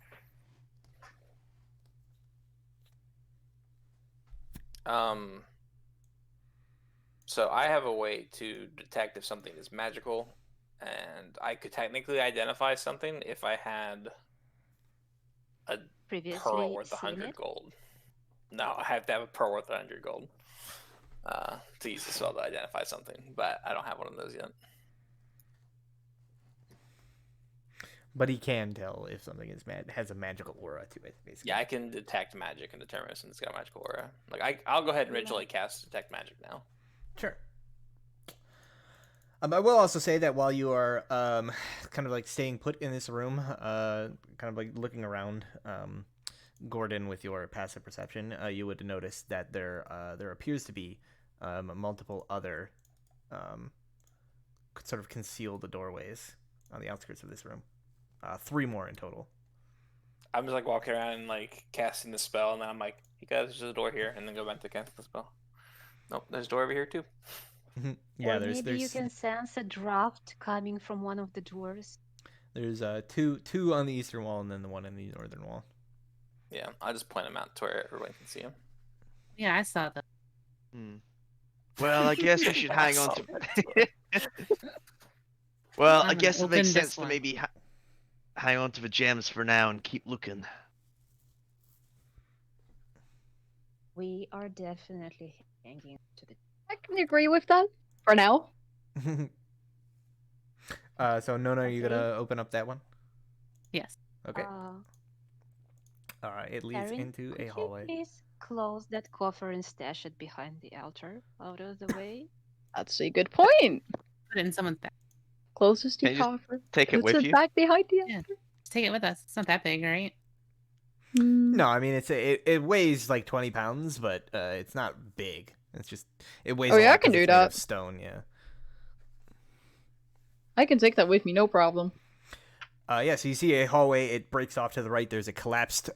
So I have a way to detect if something is magical, and I could technically identify something if I had a Previously pearl worth seen 100 it? gold. No, I have to have a pearl worth 100 gold to use the spell to identify something, but I don't have one of those yet. But he can tell if something is has a magical aura to it, basically. Yeah, I can detect magic and determine if it's got a magical aura. Like I'll go ahead and ritually cast detect magic now. Sure. I will also say that while you are kind of like staying put in this room, kind of like looking around, Gordon, with your passive perception, you would notice that there appears to be multiple other sort of concealed doorways on the outskirts of this room. 3 more in total. I'm just like walking around and like casting the spell, and then I'm like, "Hey guys, there's a door here," and then go back to cast the spell. Nope, there's a door over here too. Yeah, Or there's maybe you can sense a draft coming from one of the doors. there's two on the eastern wall and then the one in the northern wall. Yeah, I'll just point them out to where everyone can see them. Yeah, I saw them. Well, I guess we should hang on to. to. Well, I'm I gonna guess it makes open this sense to one. maybe hang on to the gems for now and keep looking. We are definitely hanging to the. I can agree with that for now. So Nona, are you Okay. gonna open up that one? Yes. Okay. Uh, All right. It leads Erin, into could a you hallway. please close that coffer and stash it behind the altar, out of the way? That's a good point. Put it in someone's bag. Closest to Can you just coffer. take it Puts with it you? back behind the Yeah. altar. Just take it with us. It's not that big, right? No, I mean it weighs like 20 pounds, but it's not big. It's just it weighs. Oh, a yeah, lot I can 'cause do it's made of that. stone, yeah. I can take that with me, no problem. Yeah, so you see a hallway. It breaks off to the right. There's a collapsed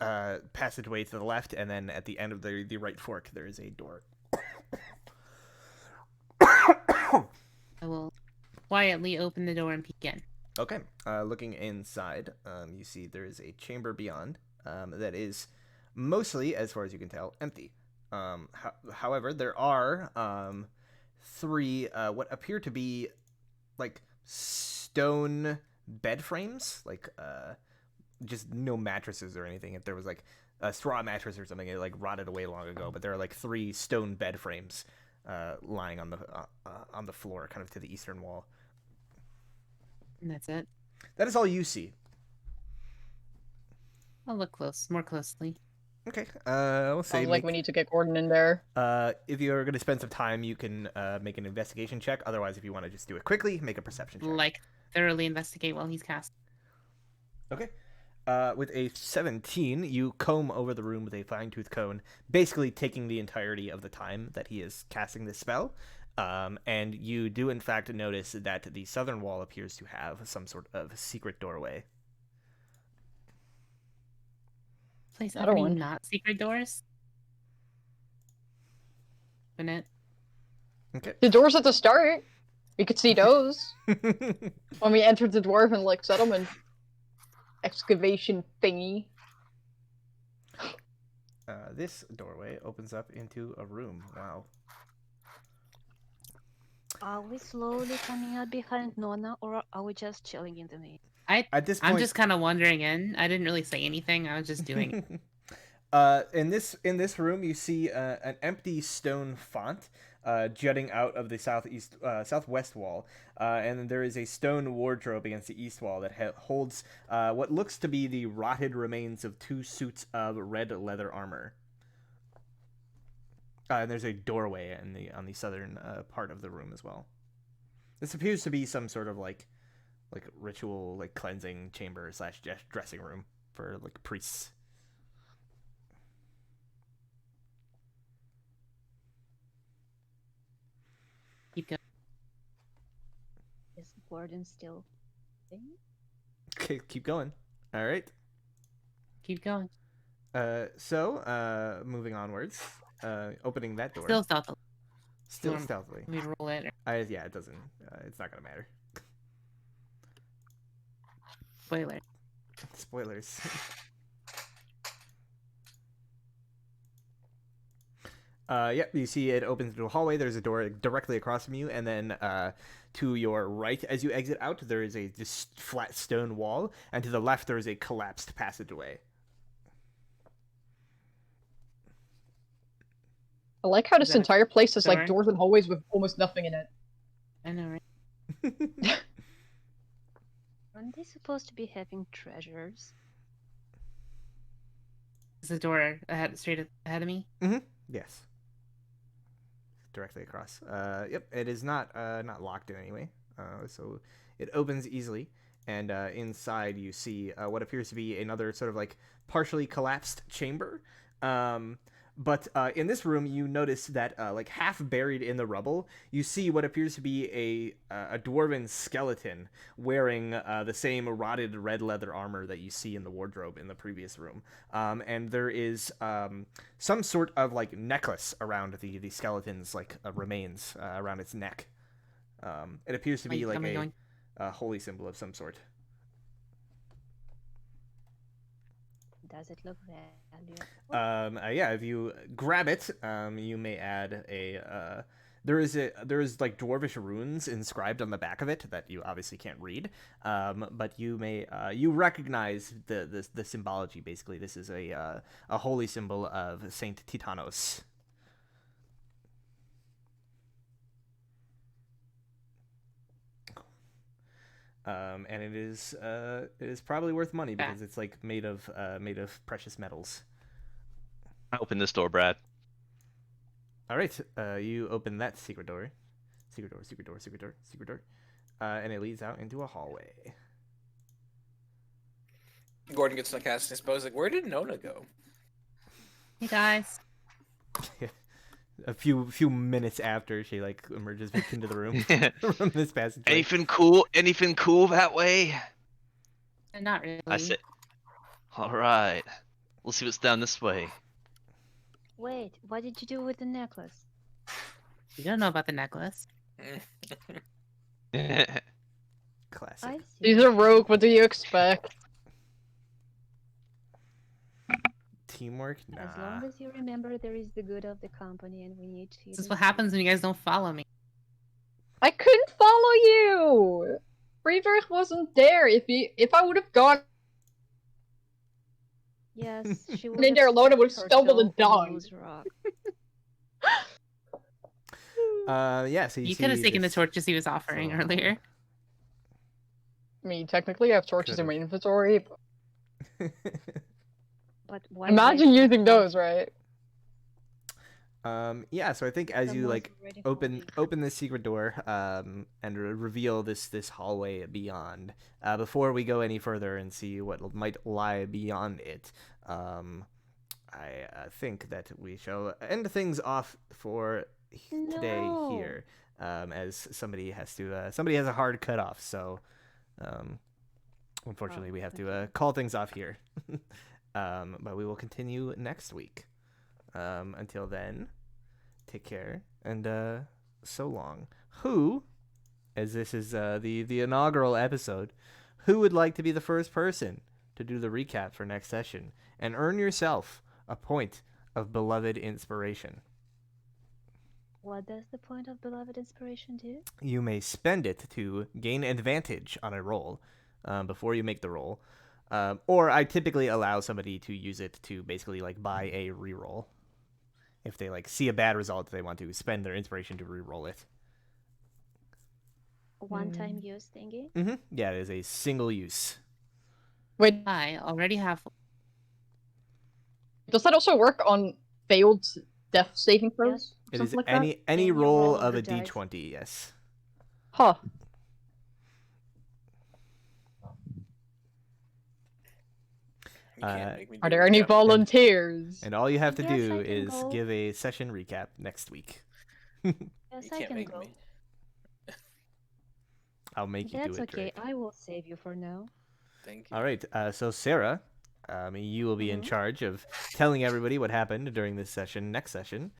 passageway to the left, and then at the end of the right fork, there is a door. I will quietly open the door and peek in. Okay. Looking inside, you see there is a chamber beyond that is mostly, as far as you can tell, empty. However, there are 3 what appear to be like stone bed frames, like just no mattresses or anything. If there was like a straw mattress or something, it like rotted away long ago. But there are like 3 stone bed frames lying on the floor, kind of to the eastern wall. And that's it. That is all you see. I'll look more closely. Okay. We'll say Sounds like we need to get Gordon in there. if you're going to spend some time, you can make an investigation check. Otherwise, if you want to just do it quickly, make a perception check. Like, thoroughly investigate while he's cast. Okay. With a 17, you comb over the room with a fine-tooth comb, basically taking the entirety of the time that he is casting this spell. And you do, in fact, notice that the southern wall appears to have some sort of secret doorway. Place Another have any one. not secret doors? Open it. Okay. The doors at the start. We could see those when we entered the dwarven like settlement excavation thingy. This doorway opens up into a room. Wow. Are we slowly coming out behind Nona, or are we just chilling in the main? At this I'm point, just kind of wandering in. I didn't really say anything. I was just doing it. in this room, you see an empty stone font jutting out of the southwest wall, and then there is a stone wardrobe against the east wall that holds what looks to be the rotted remains of 2 suits of red leather armor. And there's a doorway on the southern part of the room as well. This appears to be some sort of like ritual, like cleansing chamber / dressing room for like priests. Keep going. Is Gordon still there? Okay, keep going. All right. Keep going. So moving onwards, opening that door. Still stealthily. Still Um, stealthily. Let me roll it. Yeah, it doesn't. It's not gonna matter. Spoiler. Spoilers. Yep, you see it opens into a hallway. There's a door directly across from you, and then to your right, as you exit out, there is a just flat stone wall, and to the left, there is a collapsed passageway. I like how this Is that entire place is like door? doors and hallways with almost nothing in it. I know, right? Aren't they supposed to be having treasures? Is the door straight ahead of me? Yes. Directly across. Yep, it is not locked in any way. So it opens easily, and inside you see what appears to be another sort of like partially collapsed chamber. But in this room, you notice that like half buried in the rubble, you see what appears to be a dwarven skeleton wearing the same rotted red leather armor that you see in the wardrobe in the previous room. And there is some sort of like necklace around the skeleton's like remains around its neck. It appears to be like a holy symbol of some sort. Does it look valuable? Yeah, if you grab it, you may add a. There is like dwarvish runes inscribed on the back of it that you obviously can't read. But you may you recognize the symbology. Basically, this is a holy symbol of Saint Titanos. And it is probably worth money because it's like made of precious metals. I open this door, Brad. All right, you open that secret door, and it leads out into a hallway. Gordon gets to cast his bow. He's like, where did Nona go? Hey guys. A few minutes after she like emerges back into the room from this passage. Anything cool? Anything cool that way? Not really. I said. All right. We'll see what's down this way. Wait, what did you do with the necklace? You don't know about the necklace. Classic. I see. He's a rogue, what do you expect? Teamwork? Nah. As long as you remember there is the good of the company and we need to... This is what happens when you guys don't follow me. I couldn't follow you! Friedrich wasn't there. If I would have gone Yes, she in there alone, I would have stumbled and died. Yeah, so You could have see taken the this- torches he was offering earlier. I mean, technically I have torches in my inventory. But why Imagine using those, right? Yeah, so I think as you like already open this secret door and reveal this hallway beyond, before we go any further and see what might lie beyond it, I think that we shall end things off for today No. here, as somebody has a hard cutoff, so unfortunately we have to call things off here. But we will continue next week. Until then, take care and so long. Who, as this is the inaugural episode, who would like to be the first person to do the recap for next session and earn yourself a point of beloved inspiration? What does the point of beloved inspiration do? You may spend it to gain advantage on a roll before you make the roll. Or I typically allow somebody to use it to basically like buy a reroll. If they like see a bad result, they want to spend their inspiration to re-roll it. One-time use thingy? Mm-hmm. Yeah, it is a single use. Wait, I already have. does that also work on failed death saving throws? Yes. It is Something like any that? any Any roll roll of of a the dice. d20. Yes. Huh. You can't make me Are do there it, any Jeff. volunteers? And all you have to Yes, do I can is go. give a session recap next week. Yes, You I can't can make go. me. I'll make you That's do it, okay. Drake. I will save you for now. Thank you. All right. So Sarah, you will be in Mhm. charge of telling everybody what happened during this session, next session.